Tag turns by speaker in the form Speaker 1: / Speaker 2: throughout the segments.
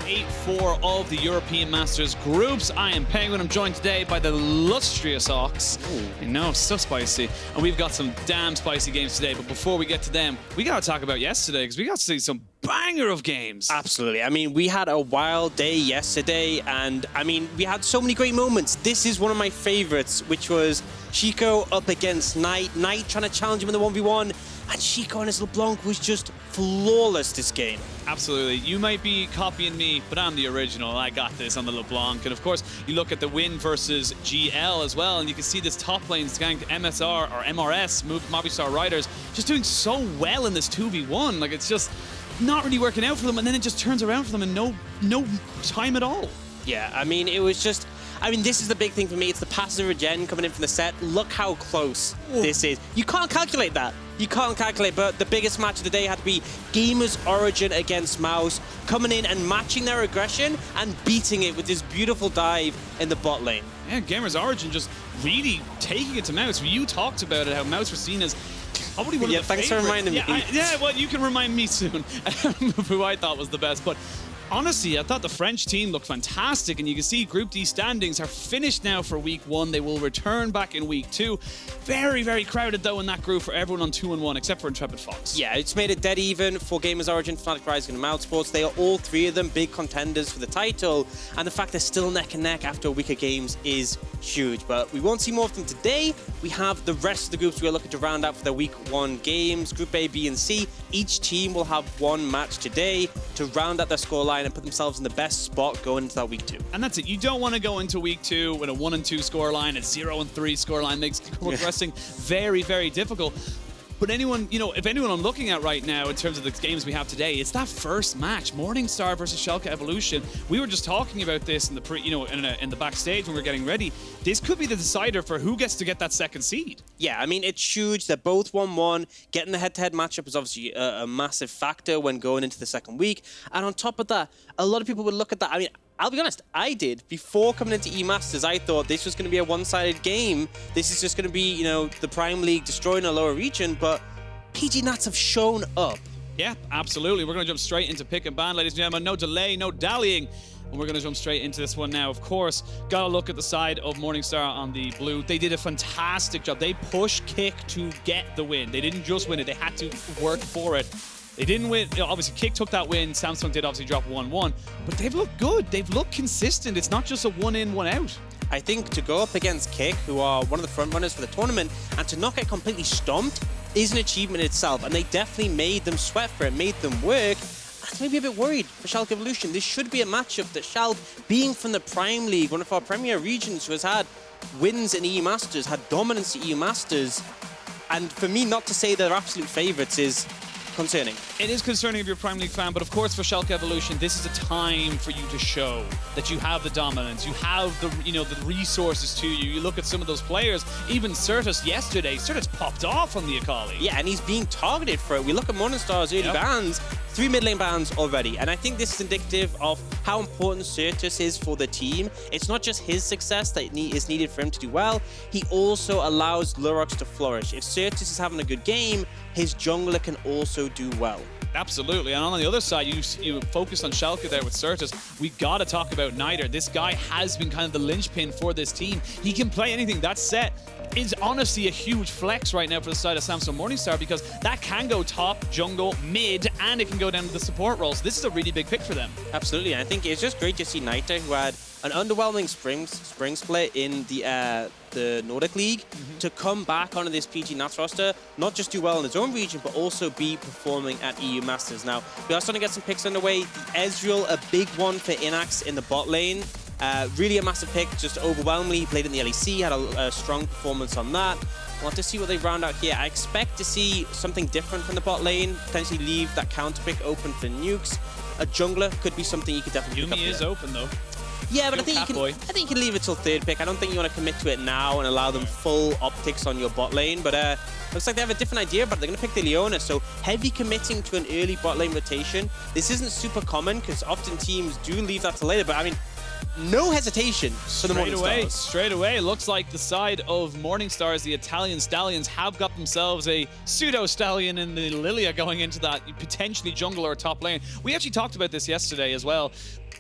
Speaker 1: Game 8-4 of the European Masters groups. I am Penguin. I'm joined today by the illustrious Ox. I know, so spicy. And we've got some damn spicy games today. But before we get to them, we got to talk about yesterday because we got to see some banger of games.
Speaker 2: Absolutely. I mean, we had a wild day yesterday, and I mean, we had so many great moments. This is one of my favorites, which was Chico up against Knight. Knight trying to challenge him in the 1v1, and Chico and his LeBlanc was just flawless this game.
Speaker 1: Absolutely. You might be copying me, but I'm the original. I got this on the LeBlanc. And of course, you look at the win versus GL as well, and you can see this top lane ganked MSR or MRS, Movistar Riders, just doing so well in this 2v1. Like, it's just not really working out for them, and then it just turns around for them in no time at all.
Speaker 2: Yeah, I mean, it was just... I mean, this is the big thing for me. It's the passive regen coming in from the Sett. Look how close this is. You can't calculate that. You can't calculate, but the biggest match of the day had to be Gamers Origin against Mouse, coming in and matching their aggression and beating it with this beautiful dive in the bot lane.
Speaker 1: Yeah, Gamers Origin just really taking it to Mouse. You talked about it, how Mouse was seen as probably one of the
Speaker 2: thanks
Speaker 1: favorites.
Speaker 2: for reminding me.
Speaker 1: Yeah, well, you can remind me soon of who I thought was the best. But honestly, I thought the French team looked fantastic, and you can see Group D standings are finished now for Week 1. They will return back in Week 2. Very, very crowded, though, in that group for everyone on 2-1, except for Intrepid Fox.
Speaker 2: Yeah, it's made it dead even for Gamers Origin, Fnatic Rising, and Mouthsports. They are all three of them big contenders for the title, and the fact they're still neck and neck after a week of games is huge. But we won't see more of them today. We have the rest of the groups we're looking to round out for their Week 1 games. Group A, B, and C. Each team will have one match today to round out their scoreline and put themselves in the best spot going into that Week 2.
Speaker 1: And that's it. You don't want to go into Week 2 with a 1-2 scoreline, a 0-3 scoreline. Makes progressing very, very difficult. But anyone, you know, if anyone I'm looking at right now in terms of the games we have today, it's that first match, Morningstar versus Schalke Evolution. We were just talking about this in the in the backstage when we were getting ready. This could be the decider for who gets to get that second seed.
Speaker 2: Yeah, I mean, it's huge. They're both 1-1. Getting the head-to-head matchup is obviously a massive factor when going into the second week. And on top of that, a lot of people would look at that. I mean, I'll be honest, I did. Before coming into E-Masters, I thought this was going to be a one-sided game. This is just going to be, you know, the Prime League destroying a lower region, but PG Nats have shown up.
Speaker 1: Yeah, absolutely. We're going to jump straight into pick and ban, ladies and gentlemen. No delay, no dallying. And we're going to jump straight into this one now. Of course, got to look at the side of Morningstar on the blue. They did a fantastic job. They pushed Kick to get the win. They didn't just win it. They had to work for it. They didn't win. You know, obviously, Kick took that win. Samsung did obviously drop 1-1. But they've looked good. They've looked consistent. It's not just a one in, one out.
Speaker 2: I think to go up against Kick, who are one of the front runners for the tournament, and to not get completely stomped is an achievement in itself. And they definitely made them sweat for it, made them work. I'm maybe a bit worried for Schalke Evolution. This should be a matchup that Schalke, being from the Prime League, one of our premier regions, who has had wins in EU Masters, had dominance in EU Masters, and for me not to say they're absolute favorites is concerning.
Speaker 1: It is concerning if you're a Prime League fan, but of course for Schalke Evolution, this is a time for you to show that you have the dominance, you have the, you know, the resources to you. You look at some of those players, even Sertuss yesterday, Sertuss popped off on the Akali.
Speaker 2: Yeah, and he's being targeted for it. We look at Morningstar's early bans, 3 mid lane bans already, and I think this is indicative of how important Sertuss is for the team. It's not just his success that is needed for him to do well, he also allows Lurox to flourish. If Sertuss is having a good game, his jungler can also do well.
Speaker 1: Absolutely, and on the other side, you focused on Schalke there with Sertuss. We got to talk about Niter. This guy has been kind of the linchpin for this team. He can play anything. That Sett is honestly a huge flex right now for the side of Samsung Morningstar, because that can go top, jungle, mid, and it can go down to the support role. So this is a really big pick for them.
Speaker 2: Absolutely, and I think it's just great to see Niter, who had an underwhelming spring split in the Nordic League, to come back onto this PG Nats roster, not just do well in his own region, but also be performing at EU Masters. Now, we are starting to get some picks underway. The Ezreal, a big one for Innaxe in the bot lane. Really a massive pick, just overwhelmingly. He played in the LEC, had a strong performance on that. We'll have to see what they round out here. I expect to see something different from the bot lane, potentially leave that counter pick open for Nukes. A jungler could be something you could definitely pick up.
Speaker 1: Yumi is open though.
Speaker 2: Yeah, but I think you can leave it till third pick. I don't think you want to commit to it now and allow them full optics on your bot lane. But looks like they have a different idea, but they're going to pick the Leona. So heavy committing to an early bot lane rotation. This isn't super common because often teams do leave that till later. But I mean, no hesitation for the Morningstars.
Speaker 1: Straight away, it looks like the side of Morningstars, the Italian Stallions, have got themselves a pseudo-stallion in the Lillia going into that potentially jungle or top lane. We actually talked about this yesterday as well.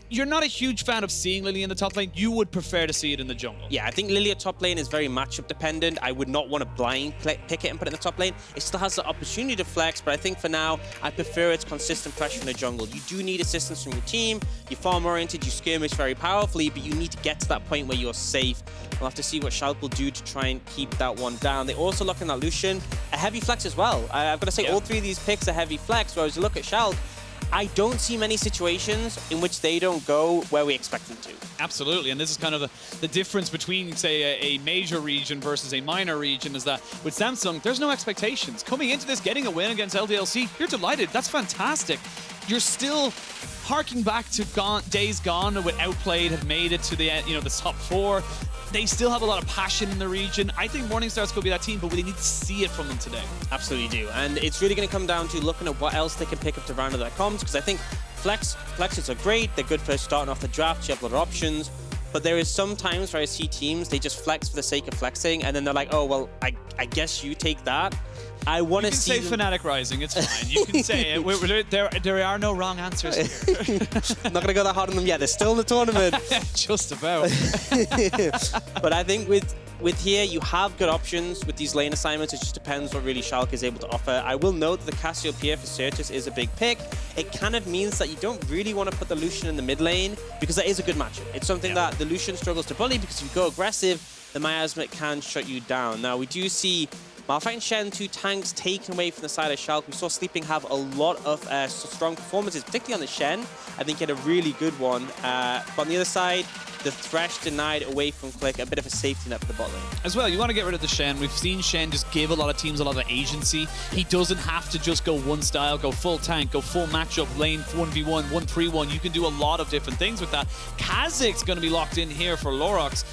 Speaker 1: you're not a huge fan of seeing Lillia in the top lane. You would prefer to see it in the jungle.
Speaker 2: Yeah, I think Lillia top lane is very matchup dependent. I would not want to blind pick it and put it in the top lane. It still has the opportunity to flex, but I think for now, I prefer its consistent pressure in the jungle. You do need assistance from your team. You're farm oriented, you skirmish very powerfully, but you need to get to that point where you're safe. We'll have to see what Schalke will do to try and keep that one down. They also look in that Lucian, a heavy flex as well. I've got to say, all three of these picks are heavy flex, whereas you look at Schalke, I don't see many situations in which they don't go where we expect them to. Absolutely,
Speaker 1: and this is kind of the difference between, say, a major region versus a minor region, is that with Samsung, there's no expectations. Coming into this, getting a win against LDLC, you're delighted. That's fantastic. You're still harking back to days gone with Outplayed, have made it to the the top 4. They still have a lot of passion in the region. I think Morningstar's could be that team, but we need to see it from them today.
Speaker 2: Absolutely do. And it's really going to come down to looking at what else they can pick up to round out their comms, because I think flexes are great. They're good for starting off the draft. You have a lot of options. But there is some times where I see teams, they just flex for the sake of flexing, and then they're like, oh, well, I guess you take that. I want to see.
Speaker 1: You can say Fnatic Rising, it's fine. You can say it. There are no wrong answers here.
Speaker 2: I'm not going to go that hard on them yet. They're still in the tournament.
Speaker 1: Just about.
Speaker 2: But I think with here, you have good options with these lane assignments. It just depends what really Schalke is able to offer. I will note that the Cassiopeia for Sertuss is a big pick. It kind of means that you don't really want to put the Lucian in the mid lane, because that is a good matchup. It's something that the Lucian struggles to bully, because if you go aggressive, the miasma can shut you down. Now, we do see Malphite and Shen, 2 tanks taken away from the side of Schalke. We saw Sleeping have a lot of strong performances, particularly on the Shen. I think he had a really good one. But on the other side, the Thresh denied away from FLICKR, a bit of a safety net for the bot lane.
Speaker 1: As well, you want to get rid of the Shen. We've seen Shen just give a lot of teams a lot of agency. He doesn't have to just go one style, go full tank, go full matchup, lane 1v1, 1-3-1. You can do a lot of different things with that. Kha'Zix going to be locked in here for Lurox.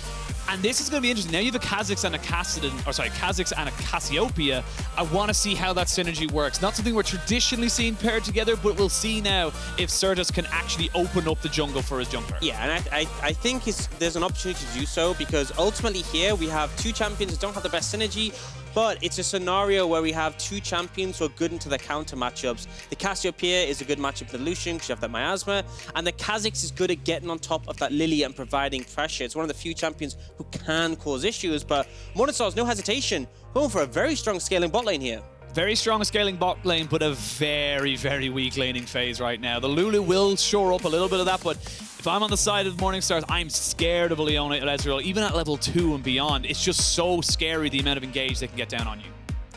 Speaker 1: And this is going to be interesting. Now you have a Kha'Zix and a Kha'Zix and a Cassiopeia. I want to see how that synergy works. Not something we're traditionally seeing paired together, but we'll see now if Sertuss can actually open up the jungle for his jungler.
Speaker 2: Yeah, and I think there's an opportunity to do so, because ultimately here we have 2 champions that don't have the best synergy, but it's a scenario where we have 2 champions who are good into the counter matchups. The Cassiopeia is a good matchup for the Lucian, because you have that miasma, and the Kha'Zix is good at getting on top of that Lillia and providing pressure. It's one of the few champions who can cause issues, but Morningstar's no hesitation, going for a very strong scaling bot lane here.
Speaker 1: Very strong scaling bot lane, but a very, very weak laning phase right now. The Lulu will shore up a little bit of that, but if I'm on the side of Morningstars, I'm scared of a Leona at Ezreal, even at level 2 and beyond. It's just so scary the amount of engage they can get down on you.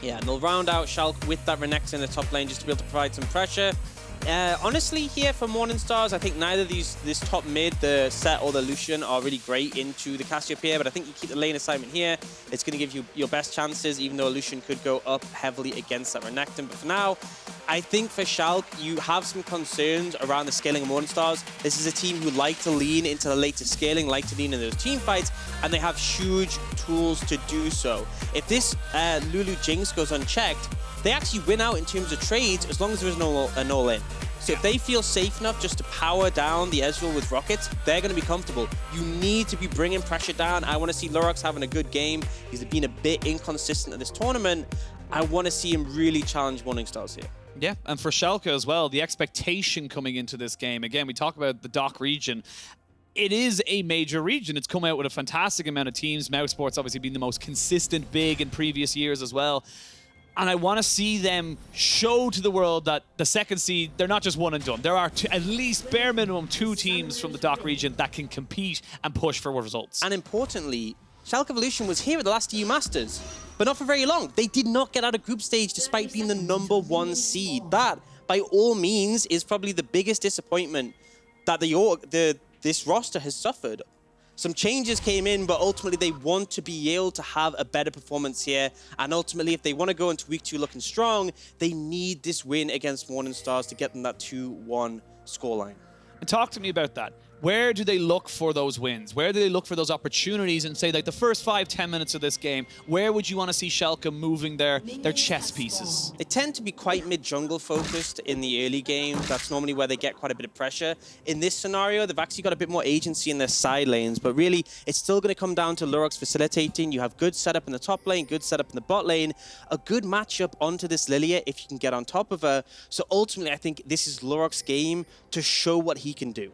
Speaker 2: Yeah, and they'll round out Schalke with that Renekton in the top lane just to be able to provide some pressure. Honestly, here for Morningstars, I think neither this top mid, the Sett or the Lucian, are really great into the Cassiopeia, but I think you keep the lane assignment here. It's going to give you your best chances, even though Lucian could go up heavily against that Renekton. But for now, I think for Schalke, you have some concerns around the scaling of Morningstars. This is a team who like to lean into the later scaling, like to lean in those team fights, and they have huge tools to do so. If this Lulu Jinx goes unchecked, they actually win out in terms of trades as long as there is an all-in. So if they feel safe enough just to power down the Ezreal with rockets, they're going to be comfortable. You need to be bringing pressure down. I want to see Lurox having a good game. He's been a bit inconsistent at this tournament. I want to see him really challenge Morningstars here.
Speaker 1: Yeah, and for Schalke as well, the expectation coming into this game, again, we talk about the DACH region. It is a major region. It's come out with a fantastic amount of teams. Mousesport's obviously been the most consistent big in previous years as well. And I want to see them show to the world that the second seed, they're not just one and done. There are at least bare minimum 2 teams from the DACH region that can compete and push for results.
Speaker 2: And importantly, Schalke Evolution was here at the last EU Masters, but not for very long. They did not get out of group stage despite being the #1 seed. That, by all means, is probably the biggest disappointment that this roster has suffered. Some changes came in, but ultimately they want to be able to have a better performance here. And ultimately, if they want to go into week 2 looking strong, they need this win against Morningstars to get them that 2-1 scoreline.
Speaker 1: And talk to me about that. Where do they look for those wins? Where do they look for those opportunities and say, like, the first 5-10 minutes of this game, where would you want to see Schalke moving their chess pieces?
Speaker 2: They tend to be quite mid-jungle focused in the early game. That's normally where they get quite a bit of pressure. In this scenario, they've actually got a bit more agency in their side lanes, but really, it's still going to come down to Lurox facilitating. You have good setup in the top lane, good setup in the bot lane, a good matchup onto this Lillia if you can get on top of her. So ultimately, I think this is Lurox's game to show what he can do.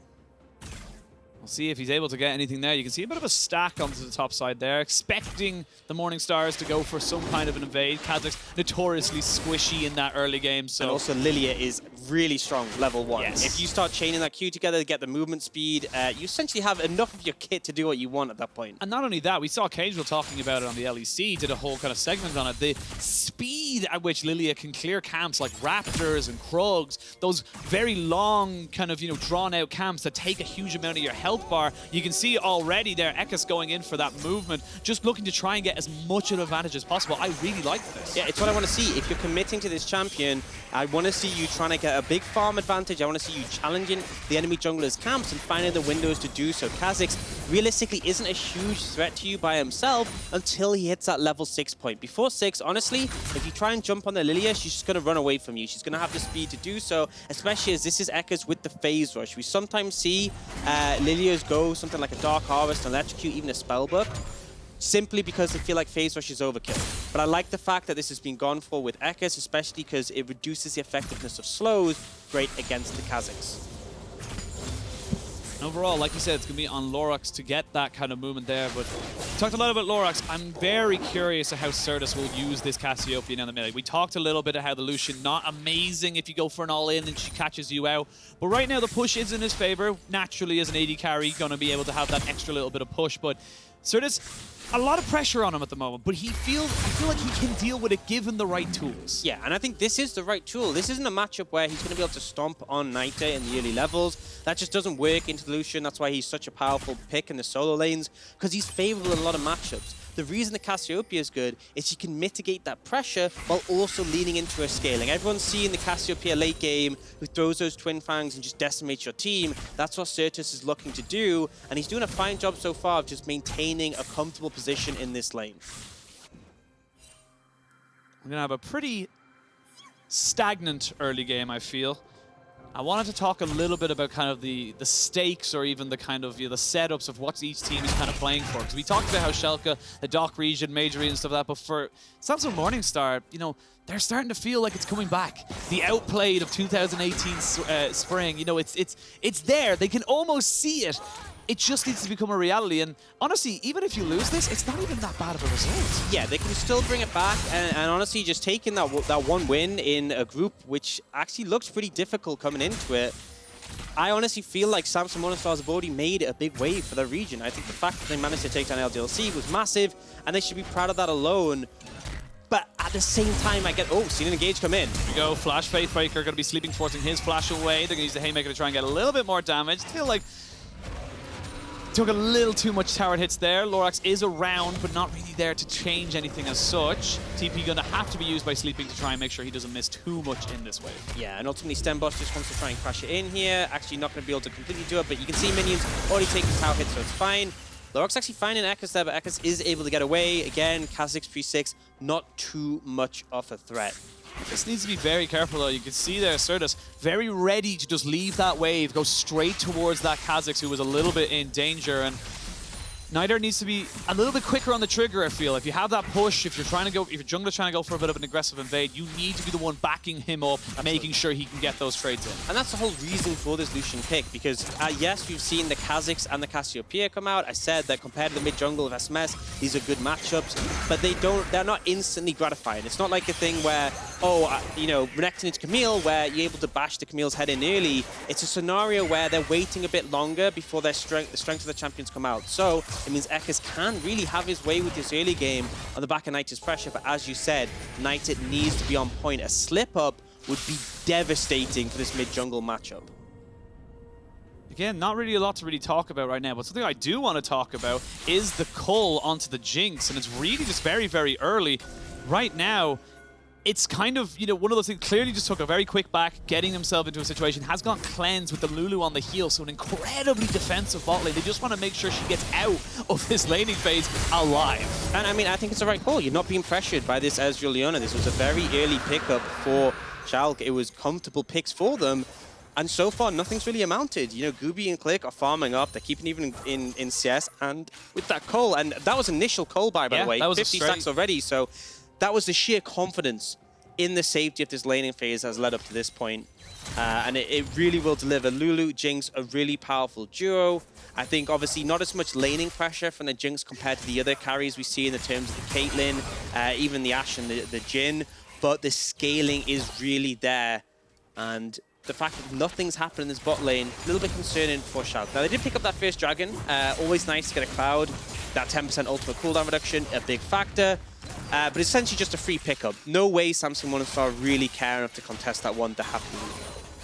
Speaker 1: We'll see if he's able to get anything there. You can see a bit of a stack onto the top side there, expecting the Morning Stars to go for some kind of an invade. Kha'Zix notoriously squishy in that early game. So.
Speaker 2: And also Lillia is really strong, level 1.
Speaker 1: Yes.
Speaker 2: If you start chaining that queue together to get the movement speed, you essentially have enough of your kit to do what you want at that point.
Speaker 1: And not only that, we saw Casual talking about it on the LEC, did a whole kind of segment on it. The speed at which Lillia can clear camps like Raptors and Krugs, those very long kind of, drawn out camps that take a huge amount of your health bar. You can see already there, Eckas going in for that movement, just looking to try and get as much of an advantage as possible. I really like this.
Speaker 2: Yeah, it's what I want to see. If you're committing to this champion, I want to see you trying to get a big farm advantage. I want to see you challenging the enemy jungler's camps and finding the windows to do so. Kha'Zix realistically isn't a huge threat to you by himself until he hits that level 6 point. Before 6, honestly, if you try and jump on the Lillia, she's just going to run away from you. She's going to have the speed to do so, especially as this is Eckas with the phase rush. We sometimes see Lilia's go something like a Dark Harvest, Electrocute, even a Spellbook, simply because they feel like phase rush is overkill. But I like the fact that this has been gone for with Eckas, especially because it reduces the effectiveness of slows, great against the Kha'Zix.
Speaker 1: Overall, like you said, it's going to be on Lurox to get that kind of movement there, but we talked a lot about Lurox. I'm very curious of how Sertuss will use this Cassiopeia in the melee. We talked a little bit of how the Lucian, not amazing if you go for an all-in and she catches you out, but right now the push is in his favor. Naturally, as an AD carry, going to be able to have that extra little bit of push, but Sertuss, a lot of pressure on him at the moment, but I feel like he can deal with it given the right tools.
Speaker 2: Yeah, and I think this is the right tool. This isn't a matchup where he's going to be able to stomp on Nite in the early levels. That just doesn't work into Lucian. That's why he's such a powerful pick in the solo lanes, because he's favorable in a lot of matchups. The reason the Cassiopeia is good is she can mitigate that pressure while also leaning into her scaling. Everyone's seeing the Cassiopeia late game who throws those Twin Fangs and just decimates your team. That's what Sertuss is looking to do, and he's doing a fine job so far of just maintaining a comfortable position in this lane.
Speaker 1: We're going to have a pretty stagnant early game, I feel. I wanted to talk a little bit about kind of the stakes or even the kind of the setups of what each team is kind of playing for. Because we talked about how Schalke, the DOC region, major region, stuff like that, but for Samsung Morningstar, they're starting to feel like it's coming back. The outplayed of 2018 spring, it's there. They can almost see it. It just needs to become a reality, and honestly, even if you lose this, it's not even that bad of a result. Yeah, they can still bring it back, and honestly, just taking that one win in a group, which actually looks pretty difficult coming into it, I honestly feel like Samsung Morningstars have already made a big wave for their region. I think the fact that they managed to take down LDLC was massive, and they should be proud of that alone. But at the same time, I get, seen an engage come in. Here we go, Flash Faithbreaker going to be sleeping, forcing his flash away. They're going to use the Haymaker to try and get a little bit more damage. Still like, took a little too much tower hits there. Lurox is around, but not really there to change anything as such. TP going to have to be used by Sleeping to try and make sure he doesn't miss too much in this wave.
Speaker 2: Yeah, and ultimately StenBosse just wants to try and crash it in here. Actually not going to be able to completely do it, but you can see minions already taking tower hits, so it's fine. Lurox actually finding Eckas there, but Eckas is able to get away. Again, Kha'Zix 3-6, not too much of a threat.
Speaker 1: This needs to be very careful though. You can see there Sertuss very ready to just leave that wave, go straight towards that Kha'Zix who was a little bit in danger, and Niter needs to be a little bit quicker on the trigger, I feel. If you have that push, if your jungler's trying to go for a bit of an aggressive invade, you need to be the one backing him up, making sure he can get those trades in. And
Speaker 2: that's the whole reason for this Lucian pick, because yes, we've seen the Kha'Zix and the Cassiopeia come out. I said that compared to the mid jungle of SMS, these are good matchups, but they're not instantly gratifying. It's not like a thing where, Renekton into Camille, where you're able to bash the Camille's head in early. It's a scenario where they're waiting a bit longer before the strength of the champions come out. So it means Eckas can really have his way with this early game on the back of Nite's pressure, but as you said, Nite needs to be on point. A slip-up would be devastating for this mid-jungle matchup.
Speaker 1: Again, not really a lot to really talk about right now, but something I do want to talk about is the cull onto the Jinx, and it's really just very, very early. Right now, it's kind of, one of those things, clearly just took a very quick back, getting himself into a situation, has gone cleansed with the Lulu on the heel, so an incredibly defensive bot lane. They just want to make sure she gets out of this laning phase alive.
Speaker 2: And I mean, I think it's the right call. You're not being pressured by this Ezreal Leona. This was a very early pickup for Schalke. It was comfortable picks for them. And so far, nothing's really amounted. Guubi and Click are farming up. They're keeping even in CS. And with that cull, and that was initial cull buy, by the way,
Speaker 1: that was
Speaker 2: 50 stacks already. So that was the sheer confidence in the safety of this laning phase has led up to this point. And it really will deliver. Lulu, Jinx, a really powerful duo. I think obviously not as much laning pressure from the Jinx compared to the other carries we see in the terms of the Caitlyn, even the Ashe and the Jhin, but the scaling is really there. And the fact that nothing's happened in this bot lane, a little bit concerning for Schalke. Now they did pick up that first dragon, always nice to get a cloud. That 10% ultimate cooldown reduction, a big factor. But it's essentially just a free pickup. No way Samsung Morningstar really care enough to contest that one to happen.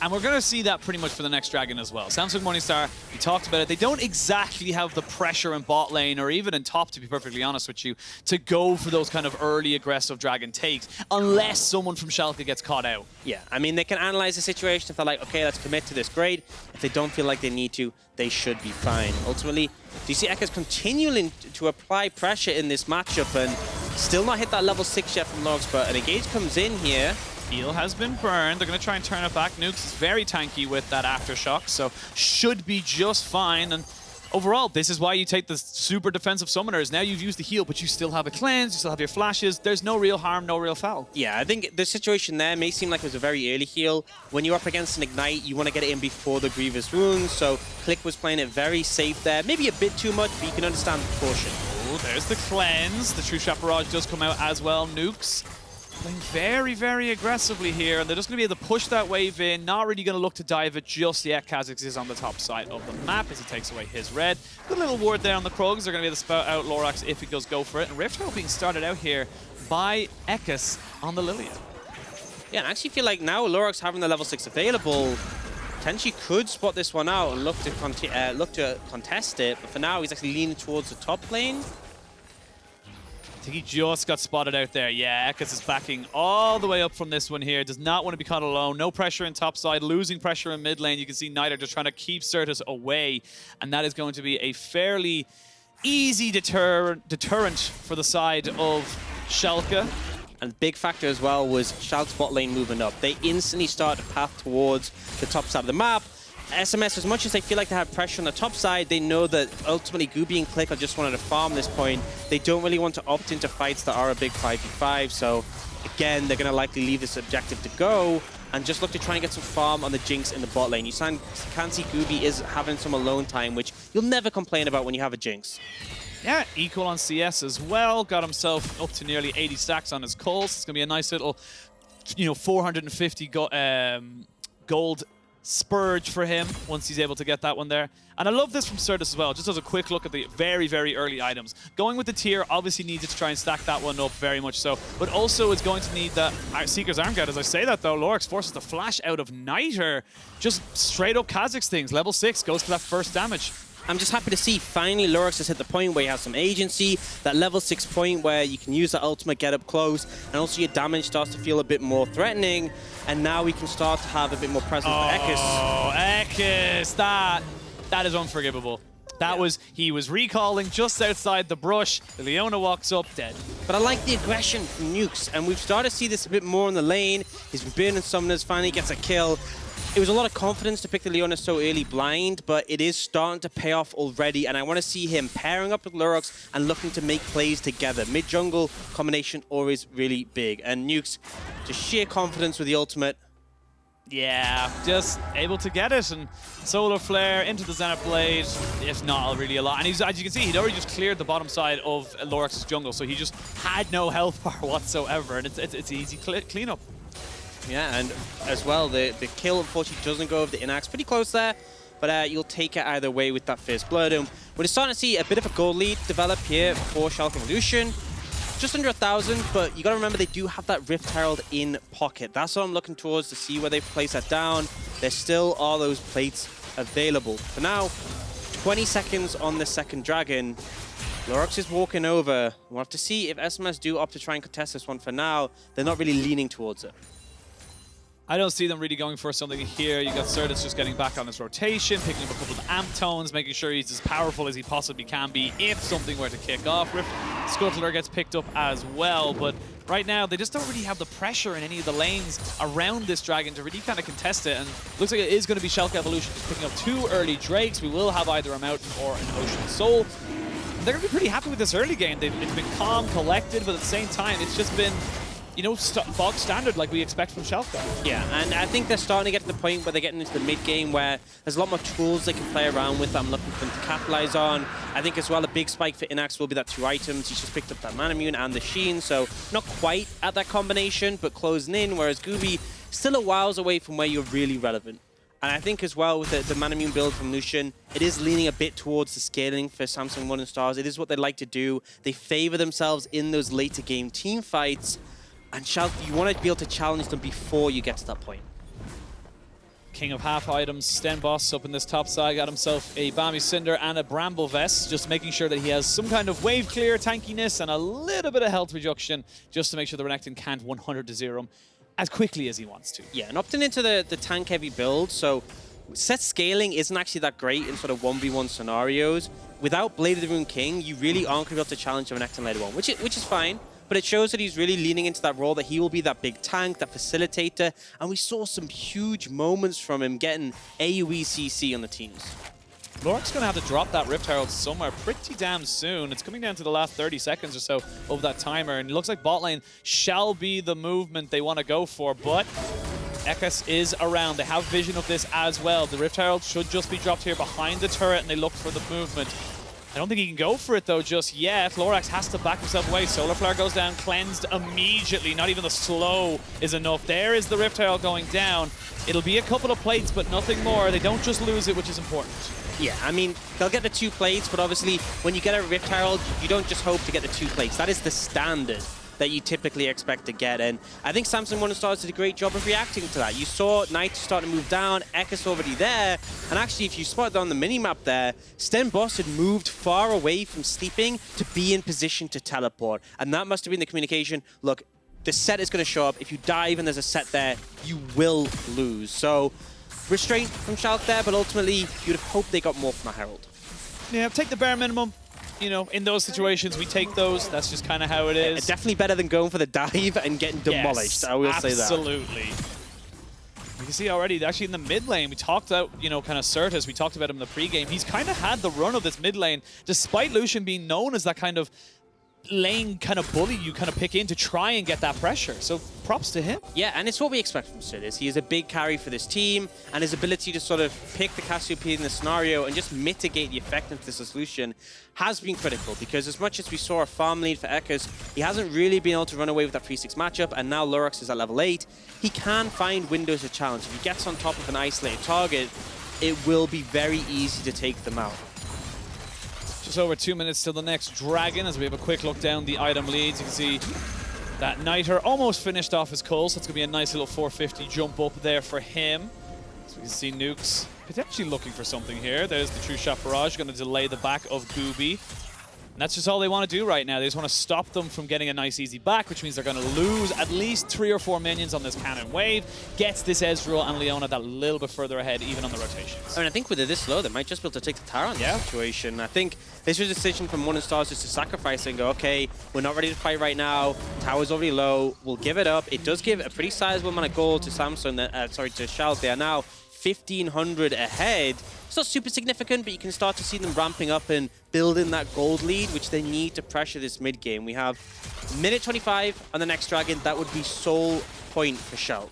Speaker 1: And we're going to see that pretty much for the next dragon as well. Samsung Morningstar, we talked about it, they don't exactly have the pressure in bot lane or even in top, to be perfectly honest with you, to go for those kind of early aggressive dragon takes, unless someone from Schalke gets caught out.
Speaker 2: Yeah, I mean, they can analyze the situation. If they're like, okay, let's commit to this, great. If they don't feel like they need to, they should be fine. Ultimately, do you see Eckas continuing to apply pressure in this matchup and still not hit that level 6 yet from Lurox, but an engage comes in here.
Speaker 1: Heal has been burned. They're going to try and turn it back. Nukes is very tanky with that aftershock, so should be just fine. And overall, this is why you take the super defensive summoners. Now you've used the heal, but you still have a cleanse, you still have your flashes. There's no real harm, no real foul.
Speaker 2: Yeah, I think the situation there may seem like it was a very early heal. When you're up against an Ignite, you want to get it in before the Grievous Wounds, so Click was playing it very safe there. Maybe a bit too much, but you can understand the caution.
Speaker 1: Oh, there's the cleanse. The True Shot Barrage does come out as well. Nukes playing very, very aggressively here, and they're just going to be able to push that wave in, not really going to look to dive it just yet. Kha'Zix is on the top side of the map as he takes away his red. Good little ward there on the Krogs. They're going to be able to spout out Lurox if he does go for it. And Rift Herald being started out here by Eckas on the Lillia.
Speaker 2: Yeah, and I actually feel like now Lurox having the level 6 available, potentially could spot this one out and look to contest it, but for now he's actually leaning towards the top lane.
Speaker 1: I think he just got spotted out there. Yeah, Eckas is backing all the way up from this one here. Does not want to be caught alone. No pressure in top side, losing pressure in mid lane. You can see Niter just trying to keep Sertuss away. And that is going to be a fairly easy deterrent for the side of Schalke.
Speaker 2: And big factor as well was Schalke's bot lane moving up. They instantly start a path towards the top side of the map. SMS, as much as they feel like they have pressure on the top side, they know that ultimately Guubi and Click are just wanting to farm this point. They don't really want to opt into fights that are a big 5v5, so again, they're going to likely leave this objective to go and just look to try and get some farm on the Jinx in the bot lane. You can see Guubi is having some alone time, which you'll never complain about when you have a Jinx.
Speaker 1: Yeah, equal on CS as well. Got himself up to nearly 80 stacks on his calls. It's going to be a nice little, 450 gold spurge for him once he's able to get that one there. And I love this from Sertuss as well. Just as a quick look at the very, very early items. Going with the tier obviously needs to try and stack that one up very much so. But also it's going to need the Seeker's Arm Guard. As I say that though, Lurox forces the flash out of Niter. Just straight up Kha'Zix things. Level 6 goes for that first damage.
Speaker 2: I'm just happy to see finally Lurox has hit the point where he has some agency, that level 6 point where you can use that ultimate get up close, and also your damage starts to feel a bit more threatening, and now we can start to have a bit more presence for Eckas.
Speaker 1: Oh, Eckas, that is unforgivable. That was, he was recalling just outside the brush, the Leona walks up, dead.
Speaker 2: But I like the aggression from Nukes, and we've started to see this a bit more in the lane. He's been burning summoners, finally gets a kill. It was a lot of confidence to pick the Leona so early blind, but it is starting to pay off already, and I want to see him pairing up with Lurox and looking to make plays together. Mid-jungle combination always really big, and Nukes, just sheer confidence with the ultimate.
Speaker 1: Yeah, just able to get it, and Solar Flare into the Zenith Blade, if not really a lot. And he's, as you can see, he'd already just cleared the bottom side of Lurox's jungle, so he just had no health bar whatsoever, and it's easy cleanup.
Speaker 2: Yeah, and as well, the kill unfortunately doesn't go over the Innaxe. Pretty close there, but you'll take it either way with that first blood. We're starting to see a bit of a gold lead develop here for Schalke and Lucian. Just under 1,000, but you got to remember they do have that Rift Herald in pocket. That's what I'm looking towards to see where they place that down. There still are those plates available. For now, 20 seconds on the second dragon. Lurox is walking over. We'll have to see if SMS do opt to try and contest this one. For now, they're not really leaning towards it.
Speaker 1: I don't see them really going for something here. You got Sertuss just getting back on his rotation, picking up a couple of amp tones, making sure he's as powerful as he possibly can be if something were to kick off. Rift Scuttler gets picked up as well, but right now they just don't really have the pressure in any of the lanes around this dragon to really kind of contest it, and looks like it is going to be Schalke Evolution just picking up 2 early Drakes. We will have either a Mountain or an Ocean Soul. And they're going to be pretty happy with this early game. It's been calm, collected, but at the same time, it's just been you know, bog standard like we expect from Schalke.
Speaker 2: Yeah, and I think they're starting to get to the point where they're getting into the mid game where there's a lot more tools they can play around with that I'm looking for them to capitalize on. I think as well a big spike for Innaxe will be that 2 items. He's just picked up that Mana Immune and the Sheen, so not quite at that combination, but closing in, whereas Guubi still a whiles away from where you're really relevant. And I think as well with the Mana Immune build from Lucian, it is leaning a bit towards the scaling for Samsung Morning Stars. It is what they like to do. They favor themselves in those later game team fights. And Schalke, you want to be able to challenge them before you get to that point.
Speaker 1: King of half items, StenBosse up in this top side, got himself a Bami Cinder and a Bramble Vest, just making sure that he has some kind of wave clear, tankiness, and a little bit of health reduction, just to make sure the Renekton can't 100-0 him as quickly as he wants to.
Speaker 2: Yeah, and opting into the tank-heavy build, so Sett scaling isn't actually that great in sort of 1v1 scenarios. Without Blade of the Rune King, you really aren't going to be able to challenge the Renekton later on, which is fine. But it shows that he's really leaning into that role, that he will be that big tank, that facilitator. And we saw some huge moments from him getting AoE CC on the teams.
Speaker 1: Lurox going to have to drop that Rift Herald somewhere pretty damn soon. It's coming down to the last 30 seconds or so of that timer. And it looks like bot lane shall be the movement they want to go for. But Eckas is around. They have vision of this as well. The Rift Herald should just be dropped here behind the turret, and they look for the movement. I don't think he can go for it, though, just yet. Lurox has to back himself away. Solar Flare goes down, cleansed immediately. Not even the slow is enough. There is the Rift Herald going down. It'll be a couple of plates, but nothing more. They don't just lose it, which is important.
Speaker 2: Yeah, I mean, they'll get the 2 plates, but obviously, when you get a Rift Herald, you don't just hope to get the 2 plates. That is the standard that you typically expect to get. And I think Samsung Morning Stars did a great job of reacting to that. You saw Knight starting to move down, Eckas already there, and actually if you spotted on the minimap there, StenBosse had moved far away from sleeping to be in position to teleport. And that must have been the communication. Look, the Sett is going to show up. If you dive and there's a Sett there, you will lose. So restraint from Schalke there, but ultimately you'd have hoped they got more from a Herald.
Speaker 1: Yeah, take the bare minimum. You know, in those situations, we take those. That's just kind of how it is.
Speaker 2: Definitely better than going for the dive and getting demolished. Yes, I will say that.
Speaker 1: Absolutely. You can see already, actually in the mid lane, we talked about, you know, kind of Sertuss. We talked about him in the pregame. He's kind of had the run of this mid lane, despite Lucian being known as that kind of lane kind of bully you kind of pick in to try and get that pressure. So props to him. Yeah, and it's what we expect from Sertuss. He is a big carry for this team, and his ability to sort of pick the Cassiopeia in the scenario and just mitigate the effectiveness of this solution has been critical, because as much as we saw a farm lead for Eckas, he hasn't really been able to run away with that 3-6 matchup, and now Lurox is at level 8. He can find windows of challenge. If he gets on top of an isolated target, it will be very easy to take them out. Just over 2 minutes till the next Dragon, as we have a quick look down the item leads. You can see that Niter almost finished off his cull, so it's going to be a nice little 450 jump up there for him. So we can see Nukes potentially looking for something here. There's the True Shot Barrage, going to delay the back of Guubi. And that's just all they want to do right now. They just want to stop them from getting a nice easy back, which means they're going to lose at least 3 or 4 minions on this cannon wave. Gets this Ezreal and Leona that little bit further ahead, even on the rotations. I mean, I think with it this low, they might just be able to take the tower on this situation. I think this was a decision from Morning Stars just to sacrifice and go, okay, we're not ready to fight right now. Tower's already low. We'll give it up. It does give a pretty sizable amount of gold to Samsung, to Schalke. They are now 1,500 ahead. It's not super significant, but you can start to see them ramping up and building that gold lead, which they need to pressure this mid game. We have minute 25 on the next Dragon. That would be soul point for Schalke.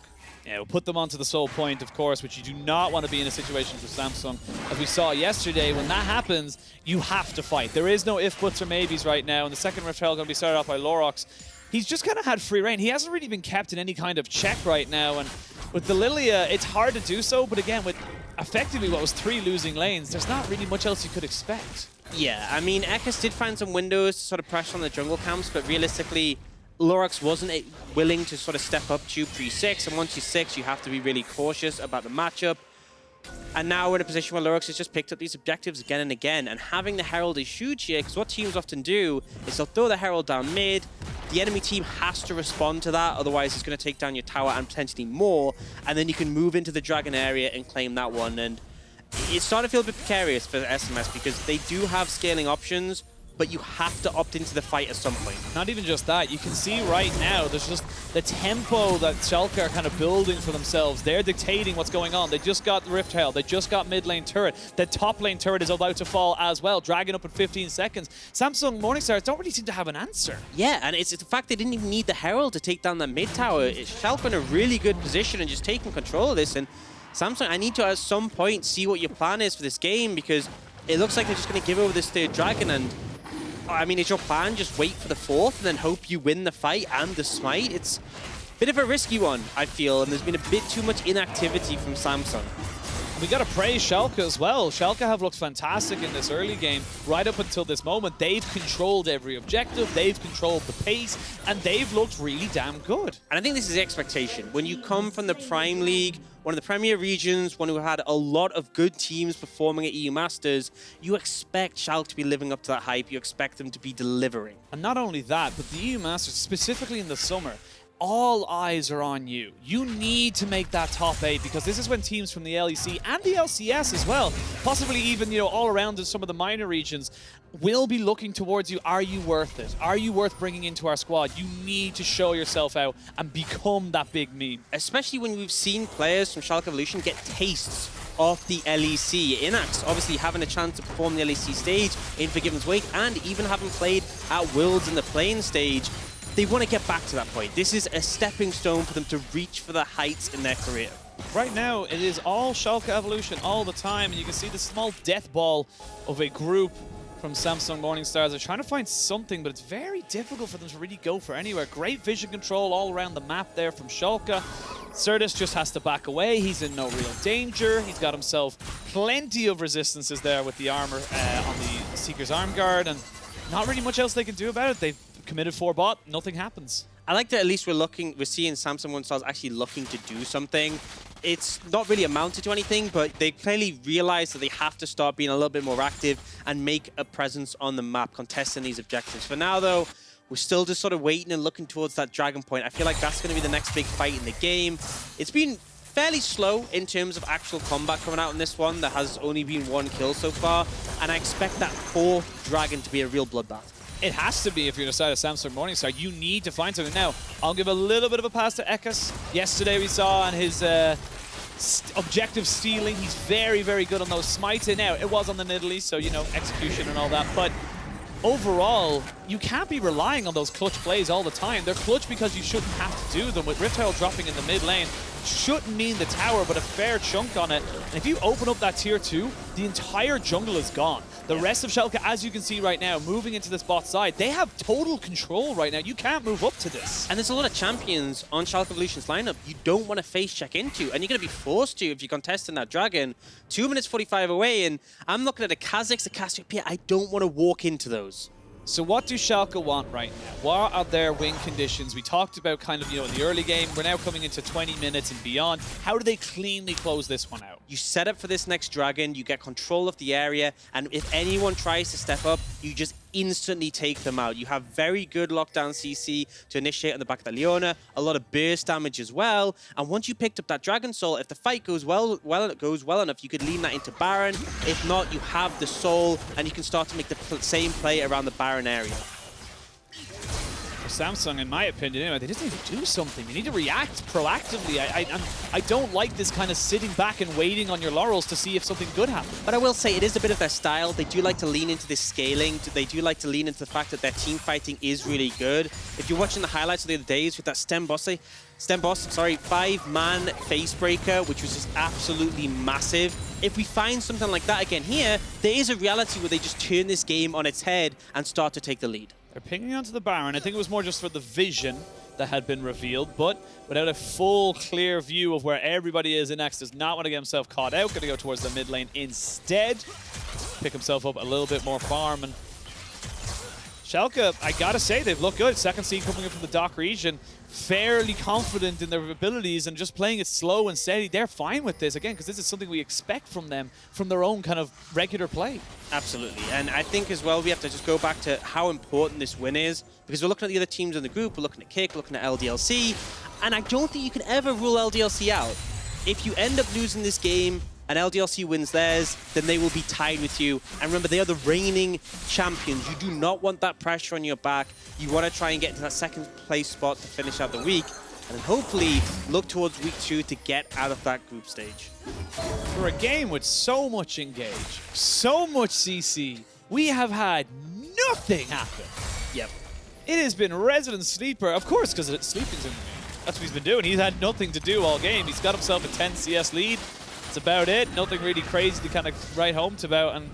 Speaker 1: Yeah, we'll put them onto the soul point, of course, which you do not want to be in a situation for Samsung. As we saw yesterday, when that happens, you have to fight. There is no if, buts, or maybes right now, and the second Rift Herald going to be started off by Lurox. He's just kind of had free reign. He hasn't really been kept in any kind of check right now, and with the Lillia, it's hard to do so, but again, with effectively what was 3 losing lanes, there's not really much else you could expect. Yeah, I mean, Eckas did find some windows to sort of pressure on the jungle camps, but realistically, Lurox wasn't willing to sort of step up to pre-6, and once you're 6, you have to be really cautious about the matchup. And now we're in a position where Lurox has just picked up these objectives again and again, and having the Herald is huge here, because what teams often do is they'll throw the Herald down mid, the enemy team has to respond to that, otherwise it's going to take down your tower and potentially more, and then you can move into the Dragon area and claim that one. And it's starting to feel a bit precarious for SMS, because they do have scaling options,
Speaker 2: but you have to opt into the fight at some point.
Speaker 1: Not even just that, you can see right now, there's just the tempo that Schalke are kind of building for themselves. They're dictating what's going on. They just got Rift Herald, they just got mid lane turret. The top lane turret is about to fall as well, dragging up in 15 seconds. Samsung Morningstar don't really seem to have an answer.
Speaker 2: Yeah, and it's the fact they didn't even need the Herald to take down that mid tower. Schalke in a really good position and just taking control of this. And Samsung, I need to at some point see what your plan is for this game, because it looks like they're just going to give over this third dragon. And I mean, is your plan just wait for the fourth and then hope you win the fight and the smite? It's a bit of a risky one, I feel, and there's been a bit too much inactivity from Samsung.
Speaker 1: We got to praise Schalke as well. Schalke have looked fantastic in this early game. Right up until this moment, they've controlled every objective, they've controlled the pace, and they've looked really damn good.
Speaker 2: And I think this is the expectation. When you come from the Prime League, one of the premier regions, one who had a lot of good teams performing at EU Masters, you expect Schalke to be living up to that hype. You expect them to be delivering.
Speaker 1: And not only that, but the EU Masters, specifically in the summer, all eyes are on you. You need to make that top 8, because this is when teams from the LEC and the LCS as well, possibly even, you know, all around in some of the minor regions, will be looking towards you. Are you worth it? Are you worth bringing into our squad? You need to show yourself out and become that big meme.
Speaker 2: Especially when we've seen players from Schalke Evolution get tastes of the LEC. Innaxe obviously having a chance to perform the LEC stage in Forgiven's Wake, and even having played at Worlds in the playing stage. They want to get back to that point. This is a stepping stone for them to reach for the heights in their career.
Speaker 1: Right now, it is all Schalke Evolution all the time, and you can see the small death ball of a group from Samsung Morningstars. They're trying to find something, but it's very difficult for them to really go for anywhere. Great vision control all around the map there from Schalke. Sertuss just has to back away. He's in no real danger. He's got himself plenty of resistances there with the armor on the Seeker's Arm Guard, and not really much else they can do about it. They've committed 4 bot, nothing happens.
Speaker 2: I like that at least we're seeing Samsung Morningstars actually looking to do something. It's not really amounted to anything, but they clearly realize that they have to start being a little bit more active and make a presence on the map, contesting these objectives. For now, though, we're still just sort of waiting and looking towards that Dragon Point. I feel like that's going to be the next big fight in the game. It's been fairly slow in terms of actual combat coming out in this one. There has only been 1 kill so far, and I expect that 4th Dragon to be a real bloodbath.
Speaker 1: It has to be if you're the side of Samsung Morningstar. You need to find something. Now, I'll give a little bit of a pass to Eckas. Yesterday we saw on his objective stealing, he's very, very good on those smites. And now, it was on the Nidalee, so, you know, execution and all that. But overall, you can't be relying on those clutch plays all the time. They're clutch because you shouldn't have to do them. With Rift Herald dropping in the mid lane, shouldn't mean the tower, but a fair chunk on it. And if you open up that tier 2, the entire jungle is gone. The rest of Schalke, as you can see right now, moving into this bot side, they have total control right now. You can't move up to this.
Speaker 2: And there's a lot of champions on Schalke Evolution's lineup you don't want to face check into, and you're going to be forced to if you're contesting that dragon. 2 minutes 45 away, and I'm looking at a Kha'Zix, a Cassiopeia. I don't want to walk into those.
Speaker 1: So what do Schalke want right now? What are their win conditions? We talked about kind of, you know, in the early game. We're now coming into 20 minutes and beyond. How do they cleanly close this one out?
Speaker 2: You set up for this next dragon, you get control of the area, and if anyone tries to step up, you just instantly take them out. You have very good lockdown CC to initiate on the back of the Leona, a lot of burst damage as well, and once you picked up that Dragon Soul, if the fight goes well enough, you could lean that into Baron. If not, you have the Soul, and you can start to make the same play around the Baron area.
Speaker 1: Samsung, in my opinion, anyway, they just need to do something. They need to react proactively. I don't like this kind of sitting back and waiting on your laurels to see if something good happens.
Speaker 2: But I will say, it is a bit of their style. They do like to lean into this scaling. They do like to lean into the fact that their team fighting is really good. If you're watching the highlights of the other days with that StenBosse, 5-man facebreaker, which was just absolutely massive. If we find something like that again here, there is a reality where they just turn this game on its head and start to take the lead.
Speaker 1: They're pinging onto the Baron. I think it was more just for the vision that had been revealed, but without a full, clear view of where everybody is, Innaxe does not want to get himself caught out. Going to go towards the mid lane instead. Pick himself up a little bit more farm. And Schalke, I gotta say, they've looked good. Second seed coming in from the Dock region. Fairly confident in their abilities and just playing it slow and steady. They're fine with this, again, because this is something we expect from them, from their own kind of regular play.
Speaker 2: Absolutely, and I think as well we have to just go back to how important this win is, because we're looking at the other teams in the group, we're looking at Kick, we're looking at LDLC, and I don't think you can ever rule LDLC out. If you end up losing this game, and LDLC wins theirs, then they will be tied with you. And remember, they are the reigning champions. You do not want that pressure on your back. You want to try and get to that second place spot to finish out the week, and then hopefully look towards week 2 to get out of that group stage.
Speaker 1: For a game with so much engage, so much CC, we have had nothing happen.
Speaker 2: Yep.
Speaker 1: It has been resident sleeper, of course, because sleeping's in the game. That's what he's been doing. He's had nothing to do all game. He's got himself a 10 CS lead. That's about it. Nothing really crazy to kind of write home to about. And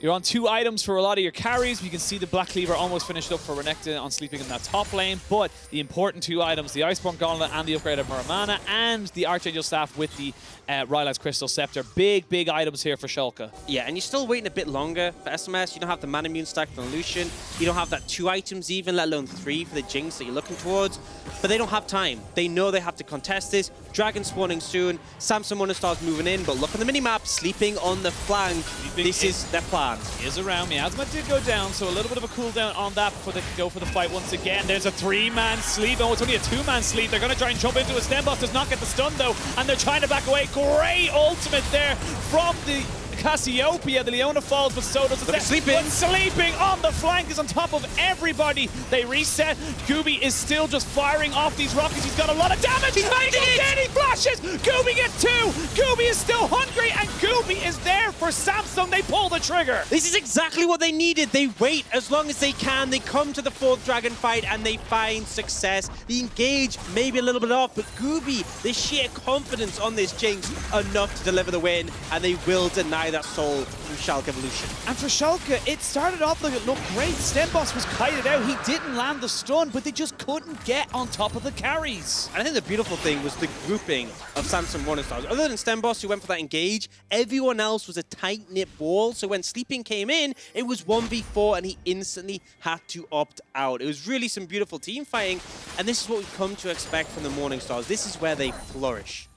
Speaker 1: you're on 2 items for a lot of your carries. You can see the Black Cleaver almost finished up for Renekton on sleeping in that top lane. But the important 2 items, the Iceborne Gauntlet and the upgraded Muramana, and the Archangel Staff with the Rylai's Crystal Scepter. Big, big items here for Schalke.
Speaker 2: Yeah, and you're still waiting a bit longer for SMS. You don't have the Mana Immune stack from Lucian. You don't have that 2 items even, let alone 3 for the Jinx that you're looking towards. But they don't have time. They know they have to contest this. Dragon spawning soon. Samsung Morningstar's moving in, but look on the minimap, sleeping on the flank. This is their plan.
Speaker 1: Is around. Miasma did go down, so a little bit of a cooldown on that before they can go for the fight once again. There's a 3-man sleep. Oh, it's only a 2-man sleep. They're going to try and jump into a StenBosse. Does not get the stun, though, and they're trying to back away. Great ultimate there from the Cassiopeia. The Leona falls, but so does the Sett. Sleeping on the flank is on top of everybody. They reset. Guubi is still just firing off these rockets. He's got a lot of damage. He's finding it. He flashes. Guubi gets 2. Guubi is still hungry, and Guubi is there for Samsung. They pull the trigger.
Speaker 2: This is exactly what they needed. They wait as long as they can. They come to the 4th dragon fight, and they find success. The engage maybe a little bit off, but Guubi, the sheer confidence on this Jinx, enough to deliver the win, and they will deny that soul from Schalke Evolution.
Speaker 1: And for Schalke, it started off like it looked great. StenBosse was kited out. He didn't land the stun, but they just couldn't get on top of the carries.
Speaker 2: And I think the beautiful thing was the grouping of Samsung Morningstars. Other than StenBosse, who went for that engage, everyone else was a tight-knit ball. So when Sleeping came in, it was 1v4, and he instantly had to opt out. It was really some beautiful team fighting, and this is what we've come to expect from the Morningstars. This is where they flourish.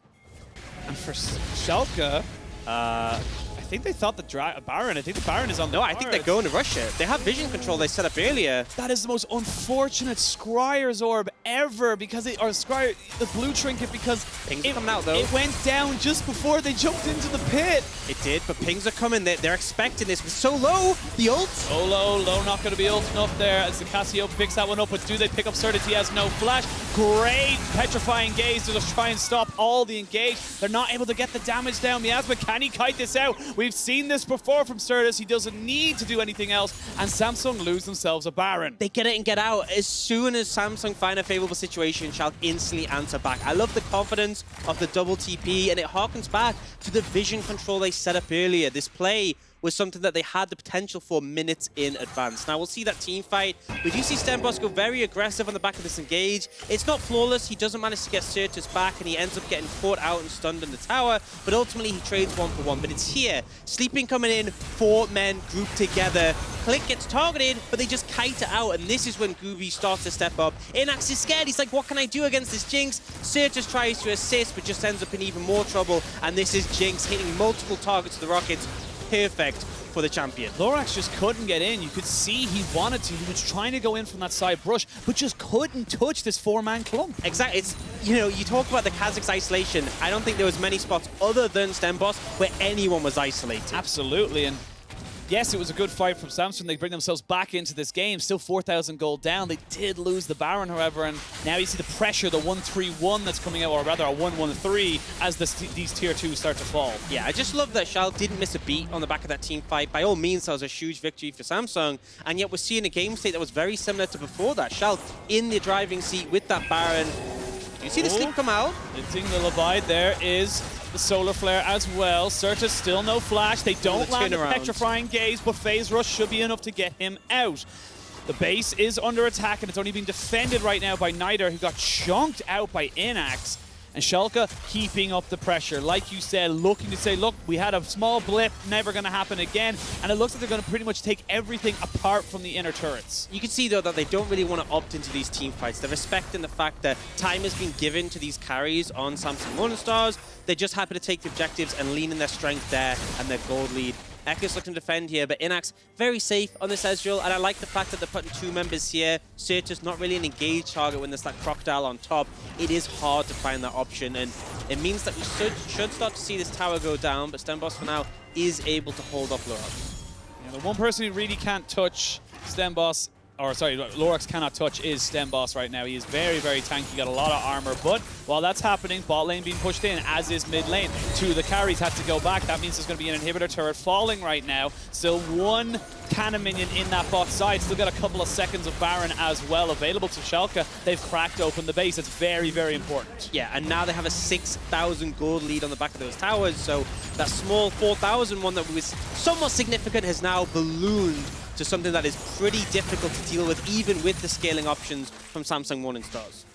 Speaker 1: And for Schalke, I think they thought the Baron. I think the Baron is on the
Speaker 2: I think they're going to rush it. They have vision control they set up earlier.
Speaker 1: That is the most unfortunate Scryer's orb ever, because it, or Scryer, the blue trinket, because
Speaker 2: Pings are coming out though.
Speaker 1: It went down just before they jumped into the pit.
Speaker 2: It did, but pings are coming. They're expecting this. But so low, the ult.
Speaker 1: So low not going to be ult enough there as the Cassiopeia picks that one up, but do they pick up Sertuss? He has no flash. Great petrifying gaze to just try and stop all the engage. They're not able to get the damage down. Miasma, can he kite this out? We've seen this before from Sertuss. He doesn't need to do anything else, and Samsung lose themselves a Baron.
Speaker 2: They get it and get out. As soon as Samsung find a favorable situation, Schalke instantly answer back. I love the confidence of the double TP, and it harkens back to the vision control they set up earlier. This play was something that they had the potential for minutes in advance. Now we'll see that team fight. We do see StenBosse go very aggressive on the back of this engage. It's not flawless. He doesn't manage to get Sertuss back, and he ends up getting caught out and stunned in the tower, but ultimately he trades 1-for-1. But it's here. Sleeping coming in, 4 men grouped together. Click gets targeted, but they just kite it out, and this is when Guubi starts to step up. Innaxe is scared. He's like, what can I do against this Jinx? Sertuss tries to assist, but just ends up in even more trouble, and this is Jinx hitting multiple targets to the rockets. Perfect for the champion.
Speaker 1: Lurox just couldn't get in. You could see he wanted to. He was trying to go in from that side brush, but just couldn't touch this 4-man clump.
Speaker 2: Exactly. It's, you know, you talk about the Kha'Zix isolation. I don't think there was many spots other than StenBosse where anyone was isolated.
Speaker 1: Absolutely. And yes, it was a good fight from Samsung. They bring themselves back into this game. Still 4,000 gold down. They did lose the Baron, however, and now you see the pressure, the 1-3-1 that's coming out, or rather a 1-1-3, as these tier 2s start to fall.
Speaker 2: Yeah, I just love that Schalke didn't miss a beat on the back of that team fight. By all means, that was a huge victory for Samsung, and yet we're seeing a game state that was very similar to before that. Schalke in the driving seat with that Baron. Do you see the sleep come out?
Speaker 1: Hitting the Levite, there is the Solar Flare as well. Sertuss still no flash. They don't land the petrifying gaze, but Phase Rush should be enough to get him out. The base is under attack, and it's only being defended right now by Niter, who got chunked out by Innaxe. And Schalke keeping up the pressure. Like you said, looking to say, look, we had a small blip, never going to happen again. And it looks like they're going to pretty much take everything apart from the inner turrets.
Speaker 2: You can see, though, that they don't really want to opt into these team fights. They're respecting the fact that time has been given to these carries on Samsung Morningstars. They're just happy to take the objectives and lean in their strength there and their gold lead Eckas looking to defend here, but Innaxe very safe on this Ezreal, and I like the fact that they're putting 2 members here. Sertuss not really an engaged target when there's that Crocodile on top. It is hard to find that option, and it means that we should start to see this tower go down, but StenBosse for now is able to hold off Lurox.
Speaker 1: Yeah, the one person who really can't touch StenBosse, or sorry, Lurox cannot touch is StenBosse right now. He is very, very tanky, got a lot of armor, but while that's happening, bot lane being pushed in, as is mid lane. 2 of the carries had to go back. That means there's going to be an inhibitor turret falling right now. Still 1 cannon minion in that bot side. Still got a couple of seconds of Baron as well available to Schalke. They've cracked open the base. It's very, very important.
Speaker 2: Yeah, and now they have a 6,000 gold lead on the back of those towers, so that small 4,000 one that was somewhat significant has now ballooned to something that is pretty difficult to deal with, even with the scaling options from Samsung Morning Stars.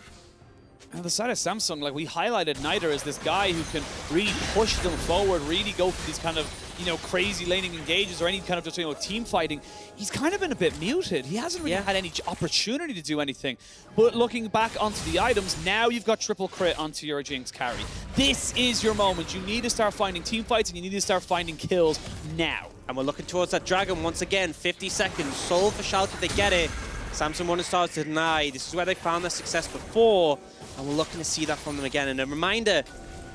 Speaker 1: On the side of Samsung, like we highlighted Niter as this guy who can really push them forward, really go for these kind of, you know, crazy laning engages or any kind of just, you know, team fighting. He's kind of been a bit muted. He hasn't really had any opportunity to do anything. But looking back onto the items, now you've got triple crit onto your Jinx carry. This is your moment. You need to start finding team fights and you need to start finding kills now.
Speaker 2: And we're looking towards that dragon once again. 50 seconds. Soul for Schalke, they get it. Samsung Morning Stars deny. This is where they found their success before. And we're looking to see that from them again. And a reminder,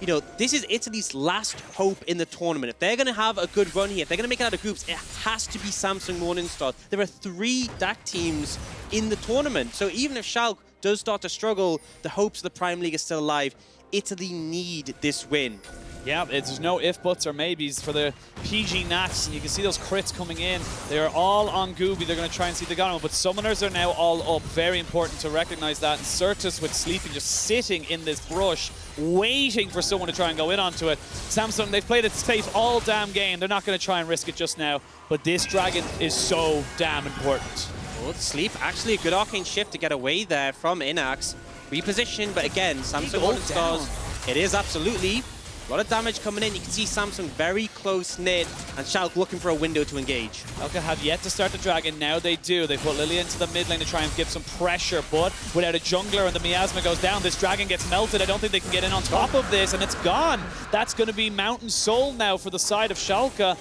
Speaker 2: you know, this is Italy's last hope in the tournament. If they're going to have a good run here, if they're going to make it out of groups, it has to be Samsung Morning Stars. There are 3 DAC teams in the tournament. So even if Schalke does start to struggle, the hopes of the Prime League are still alive. Italy need this win.
Speaker 1: Yeah, there's no if, buts, or maybes for the PG Nats, and you can see those crits coming in. They're all on Guubi. They're going to try and see the gun, but summoners are now all up. Very important to recognize that. And Sertuss with Sleeping just sitting in this brush, waiting for someone to try and go in onto it. Samsung, they've played it safe all damn game. They're not going to try and risk it just now, but this dragon is so damn important.
Speaker 2: Oh, Sleep, actually a good arcane shift to get away there from Innaxe. Reposition, but again, Samsung Morning Stars, it is absolutely. A lot of damage coming in. You can see Samsung very close-knit, and Schalke looking for a window to engage.
Speaker 1: Schalke have yet to start the dragon. Now they do. They put Lillia into the mid lane to try and give some pressure, but without a jungler and the miasma goes down, this dragon gets melted. I don't think they can get in on top of this, and it's gone. That's going to be Mountain Soul now for the side of Schalke.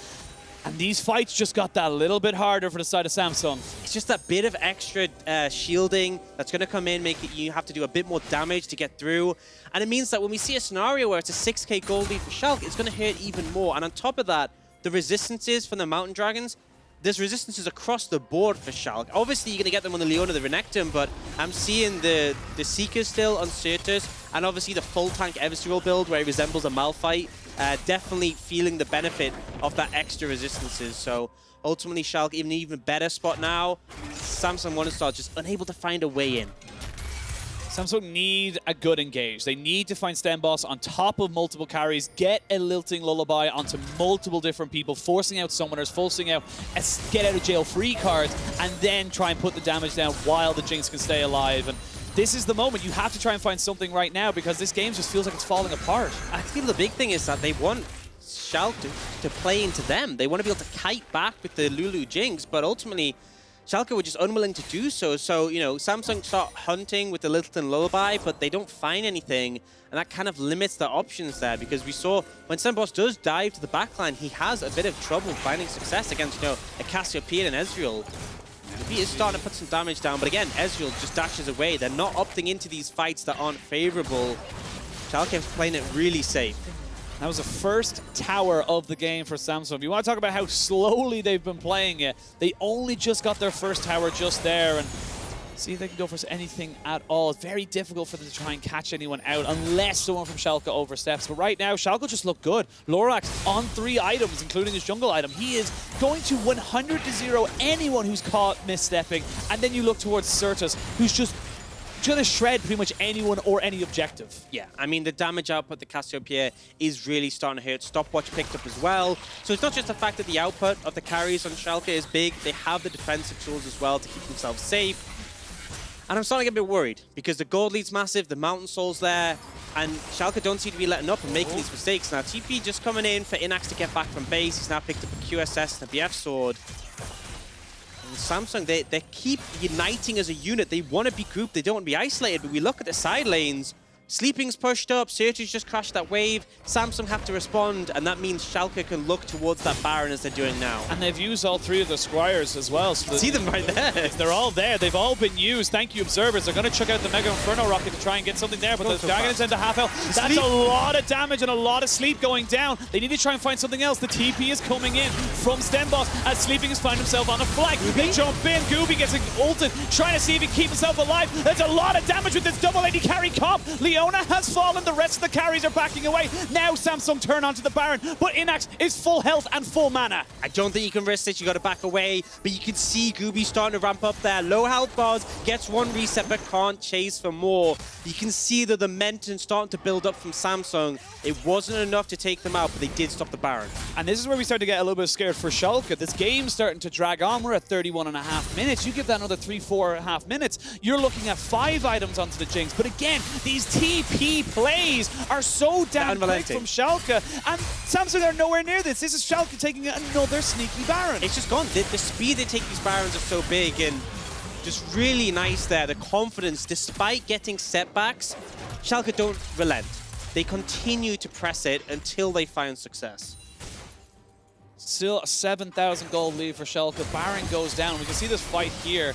Speaker 1: And these fights just got that little bit harder for the side of Samsung.
Speaker 2: It's just that bit of extra shielding that's going to come in, make it you have to do a bit more damage to get through. And it means that when we see a scenario where it's a 6k gold lead for Schalke, it's going to hurt even more. And on top of that, the resistances from the Mountain Dragons, there's resistances across the board for Schalke. Obviously, you're going to get them on the Leona, the Renekton, but I'm seeing the Seekers still on Sertuss, and obviously the full tank Ezreal build where he resembles a Malphite. Definitely feeling the benefit of that extra resistances. So ultimately, Schalke in an even better spot now. Samsung Morning Stars just unable to find a way in.
Speaker 1: Samsung need a good engage. They need to find StenBosse on top of multiple carries, get a lilting lullaby onto multiple different people, forcing out summoners, forcing out get out of jail free cards, and then try and put the damage down while the Jinx can stay alive. And this is the moment. You have to try and find something right now because this game just feels like it's falling apart.
Speaker 2: I feel the big thing is that they want Schalke to play into them. They want to be able to kite back with the Lulu Jinx, but ultimately Schalke were just unwilling to do so. So, you know, Samsung start hunting with the Littleton Lullaby, but they don't find anything, and that kind of limits their options there, because we saw when StenBosse does dive to the backline, he has a bit of trouble finding success against, you know, a Cassiopeia and Ezreal. He is starting to put some damage down, but again, Ezreal just dashes away. They're not opting into these fights that aren't favorable. Schalke is playing it really safe.
Speaker 1: That was the first tower of the game for Samsung. If you want to talk about how slowly they've been playing it, they only just got their first tower just there, and see if they can go for anything at all. It's very difficult for them to try and catch anyone out unless someone from Schalke oversteps. But right now, Schalke just look good. Lurox on 3 items, including his jungle item. He is going to 100-0 anyone who's caught misstepping. And then you look towards Sertuss, who's just going to shred pretty much anyone or any objective.
Speaker 2: Yeah, I mean, the damage output the Cassiopeia is really starting to hurt. Stopwatch picked up as well. So it's not just the fact that the output of the carries on Schalke is big. They have the defensive tools as well to keep themselves safe. And I'm starting to get a bit worried because the gold lead's massive, the Mountain Soul's there, and Schalke don't seem to be letting up and making these mistakes. Now, TP just coming in for Innaxe to get back from base. He's now picked up a QSS and a BF sword. And Samsung, they keep uniting as a unit. They want to be grouped. They don't want to be isolated. But we look at the side lanes. Sleeping's pushed up, Sertuss just crashed that wave, Samsung have to respond, and that means Schalke can look towards that Baron as they're doing now.
Speaker 1: And they've used all 3 of the Squires as well. So
Speaker 2: see them right there.
Speaker 1: They're all there. They've all been used. Thank you, observers. They're going to chuck out the Mega Inferno Rocket to try and get something there, but the Dragon is into half health. That's a lot of damage and a lot of sleep going down. They need to try and find something else. The TP is coming in from StenBosse as Sleeping has found himself on a flag. They jump in. Guubi gets ulted, trying to see if he can keep himself alive. There's a lot of damage with this double AD carry comp. Leona has fallen. The rest of the carries are backing away. Now Samsung turn onto the Baron, but Innaxe is full health and full mana.
Speaker 2: I don't think you can risk this. You got to back away, but you can see Guubi starting to ramp up there. Low health bars, gets 1 reset, but can't chase for more. You can see the momentum starting to build up from Samsung. It wasn't enough to take them out, but they did stop the Baron.
Speaker 1: And this is where we start to get a little bit scared for Schalke. This game's starting to drag on. We're at 31.5 minutes. You give that another 3-4.5 minutes, you're looking at 5 items onto the Jinx. But again, these TP plays are so damn quick from Schalke, and Samsung are nowhere near this. This is Schalke taking another sneaky Baron.
Speaker 2: It's just gone. The speed they take these Barons are so big, and just really nice there. The confidence, despite getting setbacks, Schalke don't relent. They continue to press it until they find success.
Speaker 1: Still a 7,000 gold lead for Schalke. Baron goes down. We can see this fight here.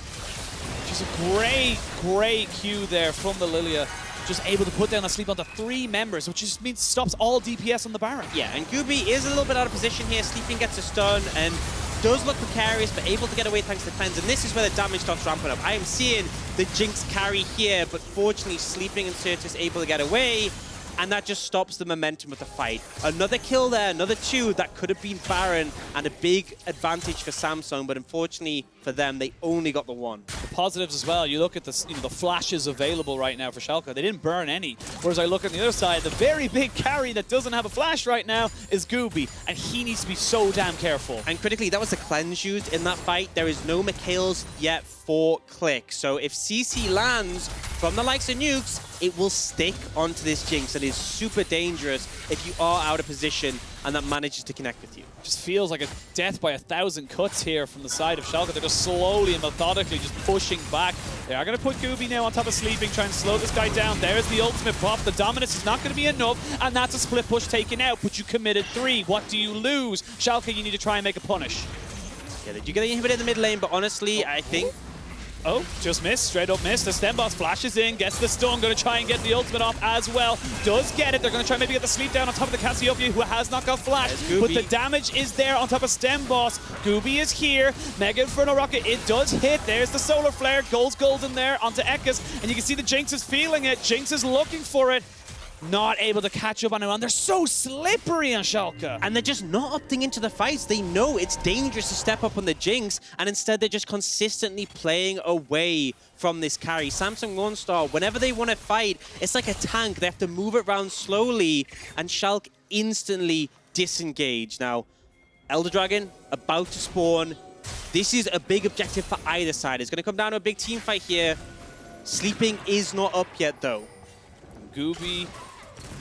Speaker 1: Just a great Q there from the Lillia. Just able to put down a sleep onto 3 members, which just means stops all DPS on the Baron.
Speaker 2: Yeah, and Guubi is a little bit out of position here. Sleeping gets a stun and does look precarious, but able to get away thanks to cleanse. And this is where the damage starts ramping up. I am seeing the Jinx carry here, but fortunately Sleeping and Sertuss able to get away, and that just stops the momentum of the fight. Another kill there, another 2. That could have been Baron and a big advantage for Samsung, but unfortunately for them, they only got the 1.
Speaker 1: The positives as well. You look at the, the flashes available right now for Schalke. They didn't burn any. Whereas I look on the other side, the very big carry that doesn't have a flash right now is Guubi, and he needs to be so damn careful.
Speaker 2: And critically, that was the cleanse used in that fight. There is no Mikhails yet for Click. So if CC lands from the likes of Nukes, it will stick onto this Jinx, and is super dangerous if you are out of position and that manages to connect with you.
Speaker 1: Just feels like a death by 1,000 cuts here from the side of Schalke. They're just slowly and methodically just pushing back. They are going to put Guubi now on top of Sleeping, trying to slow this guy down. There's the ultimate pop. The dominance is not going to be enough, and that's a split push taken out, but you committed 3. What do you lose? Schalke, you need to try and make a punish.
Speaker 2: Yeah, they do get inhibited in the mid lane, but honestly, I think...
Speaker 1: Oh, just missed, straight up missed. The StenBosse flashes in, gets the stun, going to try and get the ultimate off as well. Does get it. They're going to try maybe get the sleep down on top of the Cassiopeia, who has not got flash. But the damage is there on top of StenBosse. Guubi is here. Mega Inferno Rocket, it does hit. There's the Solar Flare. Goes golden there onto Eckas. And you can see the Jinx is feeling it. Jinx is looking for it. Not able to catch up on him, and they're so slippery on Schalke.
Speaker 2: And they're just not opting into the fights. They know it's dangerous to step up on the Jinx, and instead they're just consistently playing away from this carry. Samsung One-Star, whenever they want to fight, it's like a tank. They have to move it around slowly, and Schalke instantly disengage. Now, Elder Dragon about to spawn. This is a big objective for either side. It's going to come down to a big team fight here. Sleeping is not up yet, though.
Speaker 1: Guubi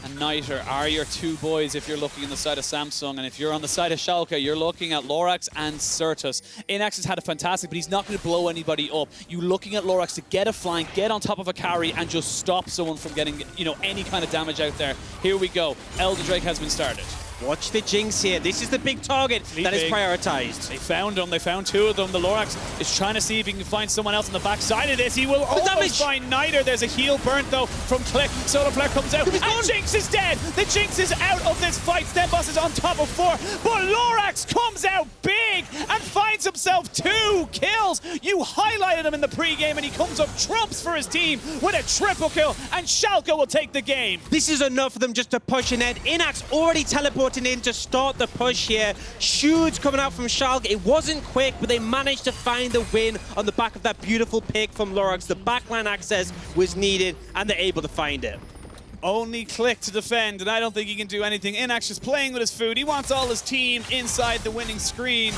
Speaker 1: and Niter are your 2 boys if you're looking on the side of Samsung, and if you're on the side of Schalke, you're looking at Lurox and Sertuss. Innaxe has had a fantastic, but he's not going to blow anybody up. You're looking at Lurox to get a flank, get on top of a carry, and just stop someone from getting, any kind of damage out there. Here we go. Elder Drake has been started.
Speaker 2: Watch the Jinx here. This is the big target that is prioritized.
Speaker 1: They found him. They found 2 of them. The Lurox is trying to see if he can find someone else on the back side of this. He will almost find Niter. There's a heal burnt, though, from Click. Solar Flare comes out, and Jinx is dead. The Jinx is out of this fight. StenBosse is on top of 4, but Lurox comes out big and finds himself 2 kills. You highlighted him in the pregame, and he comes up trumps for his team with a triple kill, and Schalke will take the game.
Speaker 2: This is enough for them just to push an end. Innaxe already teleported in to start the push here. Shoots coming out from Schalke. It wasn't quick, but they managed to find the win on the back of that beautiful pick from Lurox. The backline access was needed, and they're able to find it.
Speaker 1: Only Click to defend, and I don't think he can do anything. Innaxe is playing with his food. He wants all his team inside the winning screen.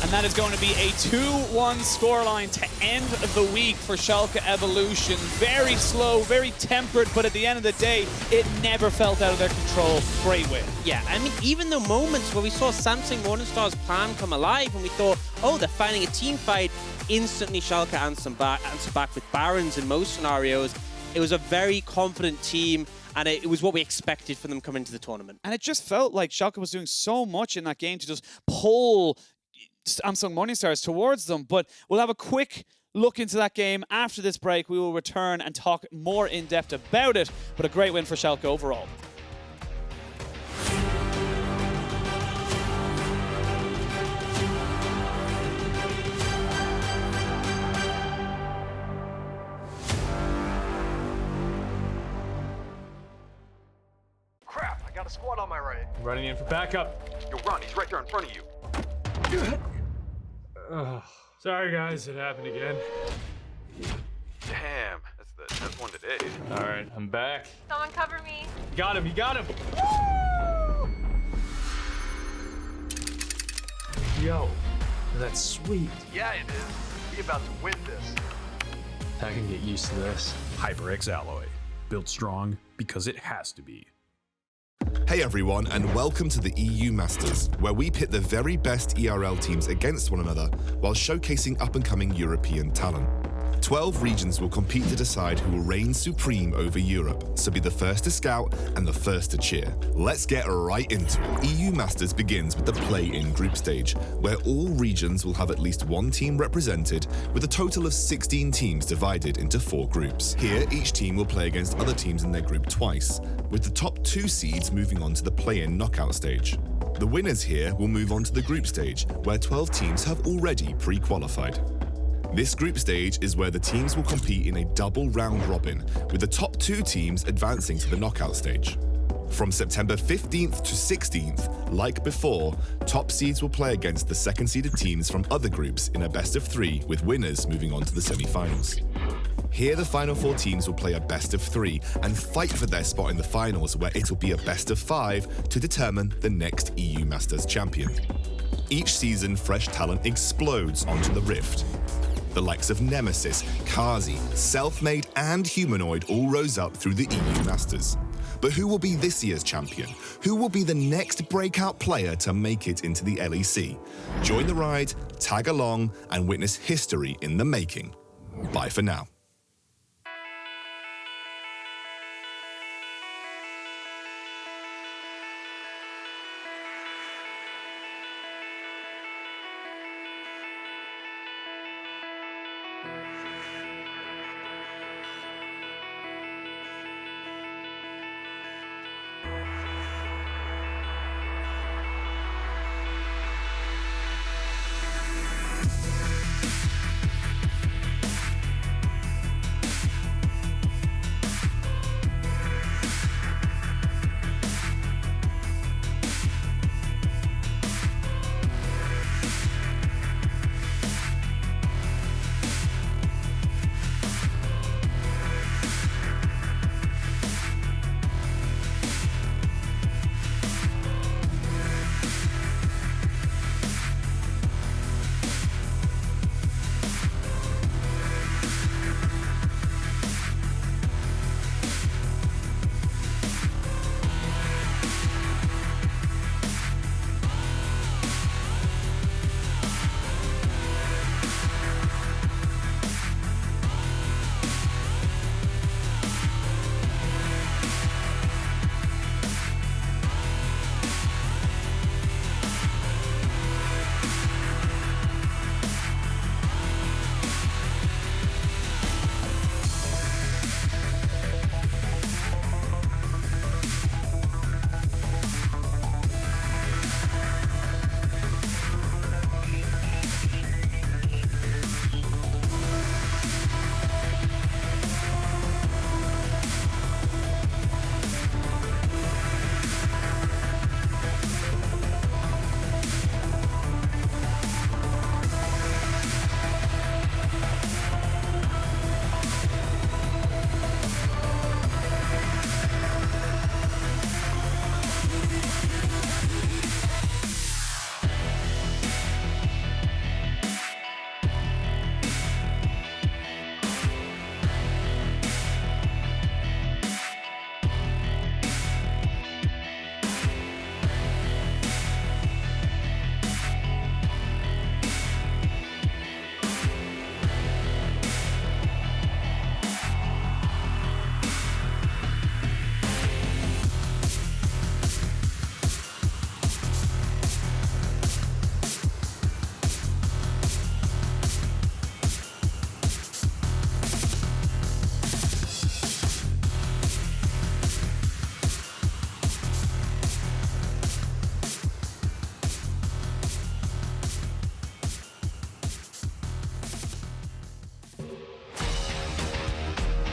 Speaker 1: And that is going to be a 2-1 scoreline to end the week for Schalke Evolution. Very slow, very tempered, but at the end of the day, it never felt out of their control. Great win.
Speaker 2: Yeah, I mean, even the moments where we saw Samsung Morningstar's plan come alive and we thought, oh, they're fighting a team fight, instantly Schalke answered back with Barons in most scenarios. It was a very confident team, and it was what we expected from them coming into the tournament.
Speaker 1: And it just felt like Schalke was doing so much in that game to just pull Samsung Morningstars towards them. But we'll have a quick look into that game after this break. We will return and talk more in depth about it. But a great win for Schalke overall.
Speaker 3: Crap, I got a squad on my right.
Speaker 4: Running in for backup.
Speaker 3: Yo, Ron, he's right there in front of you.
Speaker 4: Sorry guys, it happened again.
Speaker 3: Damn, that's the 10th one today.
Speaker 4: All right, I'm back.
Speaker 5: Someone cover me.
Speaker 4: Got him, you got him. Yo, that's sweet.
Speaker 3: Yeah, it is. We about to win this.
Speaker 4: I can get used to this.
Speaker 6: HyperX Alloy. Built strong because it has to be.
Speaker 7: Hey everyone, and welcome to the EU Masters, where we pit the very best ERL teams against one another while showcasing up-and-coming European talent. 12 regions will compete to decide who will reign supreme over Europe, so be the first to scout and the first to cheer. Let's get right into it. EU Masters begins with the play-in group stage, where all regions will have at least one team represented, with a total of 16 teams divided into 4 groups. Here, each team will play against other teams in their group twice, with the top 2 seeds moving on to the play-in knockout stage. The winners here will move on to the group stage, where 12 teams have already pre-qualified. This group stage is where the teams will compete in a double round robin, with the top 2 teams advancing to the knockout stage. From September 15th to 16th, like before, top seeds will play against the second-seeded teams from other groups in a best-of-3, with winners moving on to the semi-finals. Here, the final 4 teams will play a best-of-3 and fight for their spot in the finals, where it'll be a best-of-5 to determine the next EU Masters champion. Each season, fresh talent explodes onto the Rift. The likes of Nemesis, Kha'Zix, Selfmade, and Humanoid all rose up through the EU Masters. But who will be this year's champion? Who will be the next breakout player to make it into the LEC? Join the ride, tag along, and witness history in the making. Bye for now.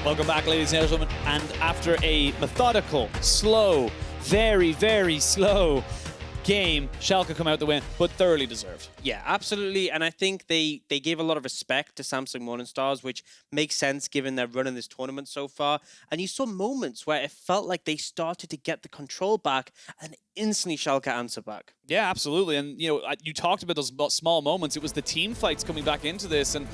Speaker 1: Welcome back, ladies and gentlemen. And after a methodical, slow, very, very slow game, Schalke come out the win, but thoroughly deserved.
Speaker 2: Yeah, absolutely. And I think they gave a lot of respect to Samsung Morningstars, which makes sense given their run in this tournament so far. And you saw moments where it felt like they started to get the control back and instantly Schalke answered back.
Speaker 1: Yeah, absolutely. And, you know, you talked about those small moments. It was the team fights coming back into this. And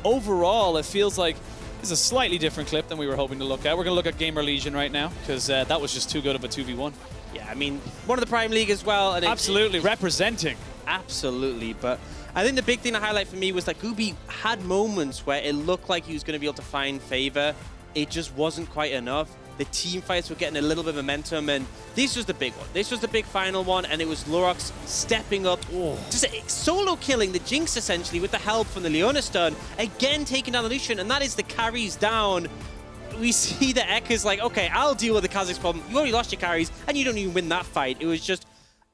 Speaker 1: overall, it feels like this is a slightly different clip than we were hoping to look at. We're going to look at Gamer Legion right now because that was just too good of a 2v1.
Speaker 2: Yeah, I mean, one of the Prime League as well. And
Speaker 1: absolutely, representing.
Speaker 2: Absolutely, but I think the big thing to highlight for me was that Guubi had moments where it looked like he was going to be able to find favor. It just wasn't quite enough. The team fights were getting a little bit of momentum, and this was the big one. This was the big final one, and it was Lurox stepping up, just solo killing the Jinx essentially with the help from the Leona stun, again taking down the Lucian, and that is the carries down. We see the Eckas like, okay, I'll deal with the Kha'Zix problem. You already lost your carries, and you don't even win that fight. It was just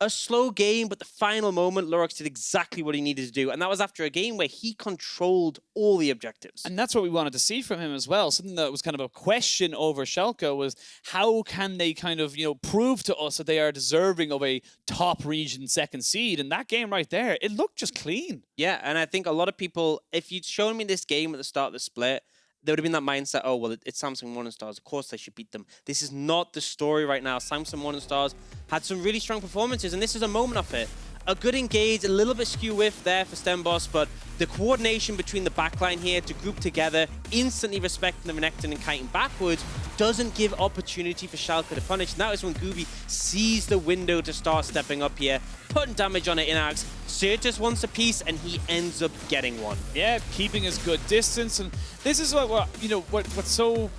Speaker 2: a slow game, but the final moment, Lurox did exactly what he needed to do. And that was after a game where he controlled all the objectives.
Speaker 1: And that's what we wanted to see from him as well. Something that was kind of a question over Schalke was how can they kind of, you know, prove to us that they are deserving of a top region second seed? And that game right there, it looked just clean.
Speaker 2: Yeah, and I think a lot of people, if you'd shown me this game at the start of the split, there would have been that mindset, oh, well, it's Samsung Morningstars. Of course they should beat them. This is not the story right now. Samsung Morningstars had some really strong performances, and this is a moment of it. A good engage, a little bit skew whiff there for StenBosse, but the coordination between the backline here to group together, instantly respecting the Renekton and kiting backwards, doesn't give opportunity for Schalke to punish. And that is when Guubi sees the window to start stepping up here, putting damage on it in Innaxe. Sertuss wants a piece, and he ends up getting one.
Speaker 1: Yeah, keeping his good distance. And this is what you know, what's so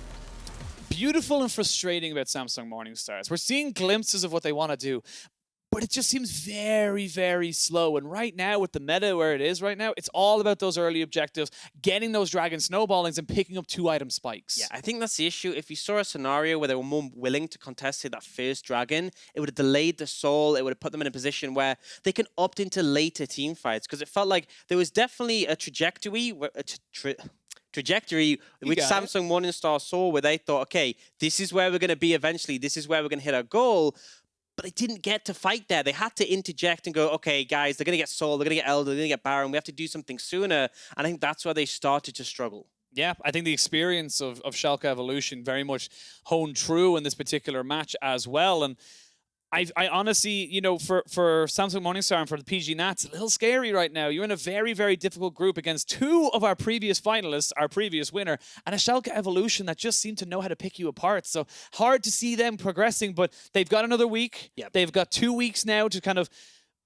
Speaker 1: beautiful and frustrating about Samsung Morningstars. We're seeing glimpses of what they want to do, but it just seems very, very slow. And right now, with the meta where it is right now, it's all about those early objectives, getting those dragon snowballings and picking up 2-item spikes.
Speaker 2: Yeah, I think that's the issue. If you saw a scenario where they were more willing to contest that first dragon, it would have delayed the soul. It would have put them in a position where they can opt into later team fights, because it felt like there was definitely a trajectory which Samsung Morningstar saw, where they thought, okay, this is where we're going to be eventually. This is where we're going to hit our goal. But they didn't get to fight there. They had to interject and go, okay, guys, they're going to get Soul, they're going to get Elder, they're going to get Baron. We have to do something sooner. And I think that's where they started to struggle.
Speaker 1: Yeah, I think the experience of Schalke Evolution very much honed true in this particular match as well. And I honestly, you know, for Samsung Morningstar and for the PG Nats, a little scary right now. You're in a very, very difficult group against two of our previous finalists, our previous winner, and a Schalke Evolution that just seem to know how to pick you apart. So hard to see them progressing, but they've got another week.
Speaker 2: Yep.
Speaker 1: They've got 2 weeks now to kind of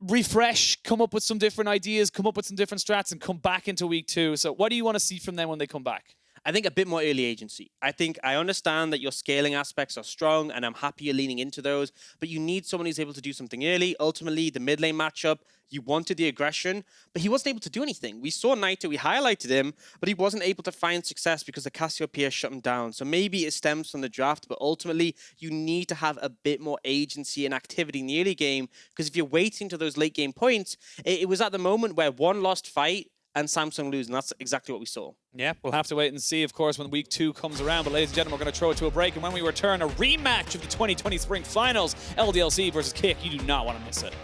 Speaker 1: refresh, come up with some different ideas, come up with some different strats, and come back into week 2. So what do you want to see from them when they come back?
Speaker 2: I think a bit more early agency. I understand that your scaling aspects are strong, and I'm happy you're leaning into those, but you need someone who's able to do something early. Ultimately, the mid lane matchup, you wanted the aggression, but he wasn't able to do anything. We saw Naito, we highlighted him, but he wasn't able to find success because the Cassiopeia shut him down. So maybe it stems from the draft, but ultimately, you need to have a bit more agency and activity in the early game, because if you're waiting to those late game points, it was at the moment where one lost fight, and Samsung lose, and that's exactly what we saw.
Speaker 1: Yeah, we'll have to wait and see, of course, when week 2 comes around. But ladies and gentlemen, we're going to throw it to a break, and when we return, a rematch of the 2020 Spring Finals, LDLC versus Kick. You do not want to miss it.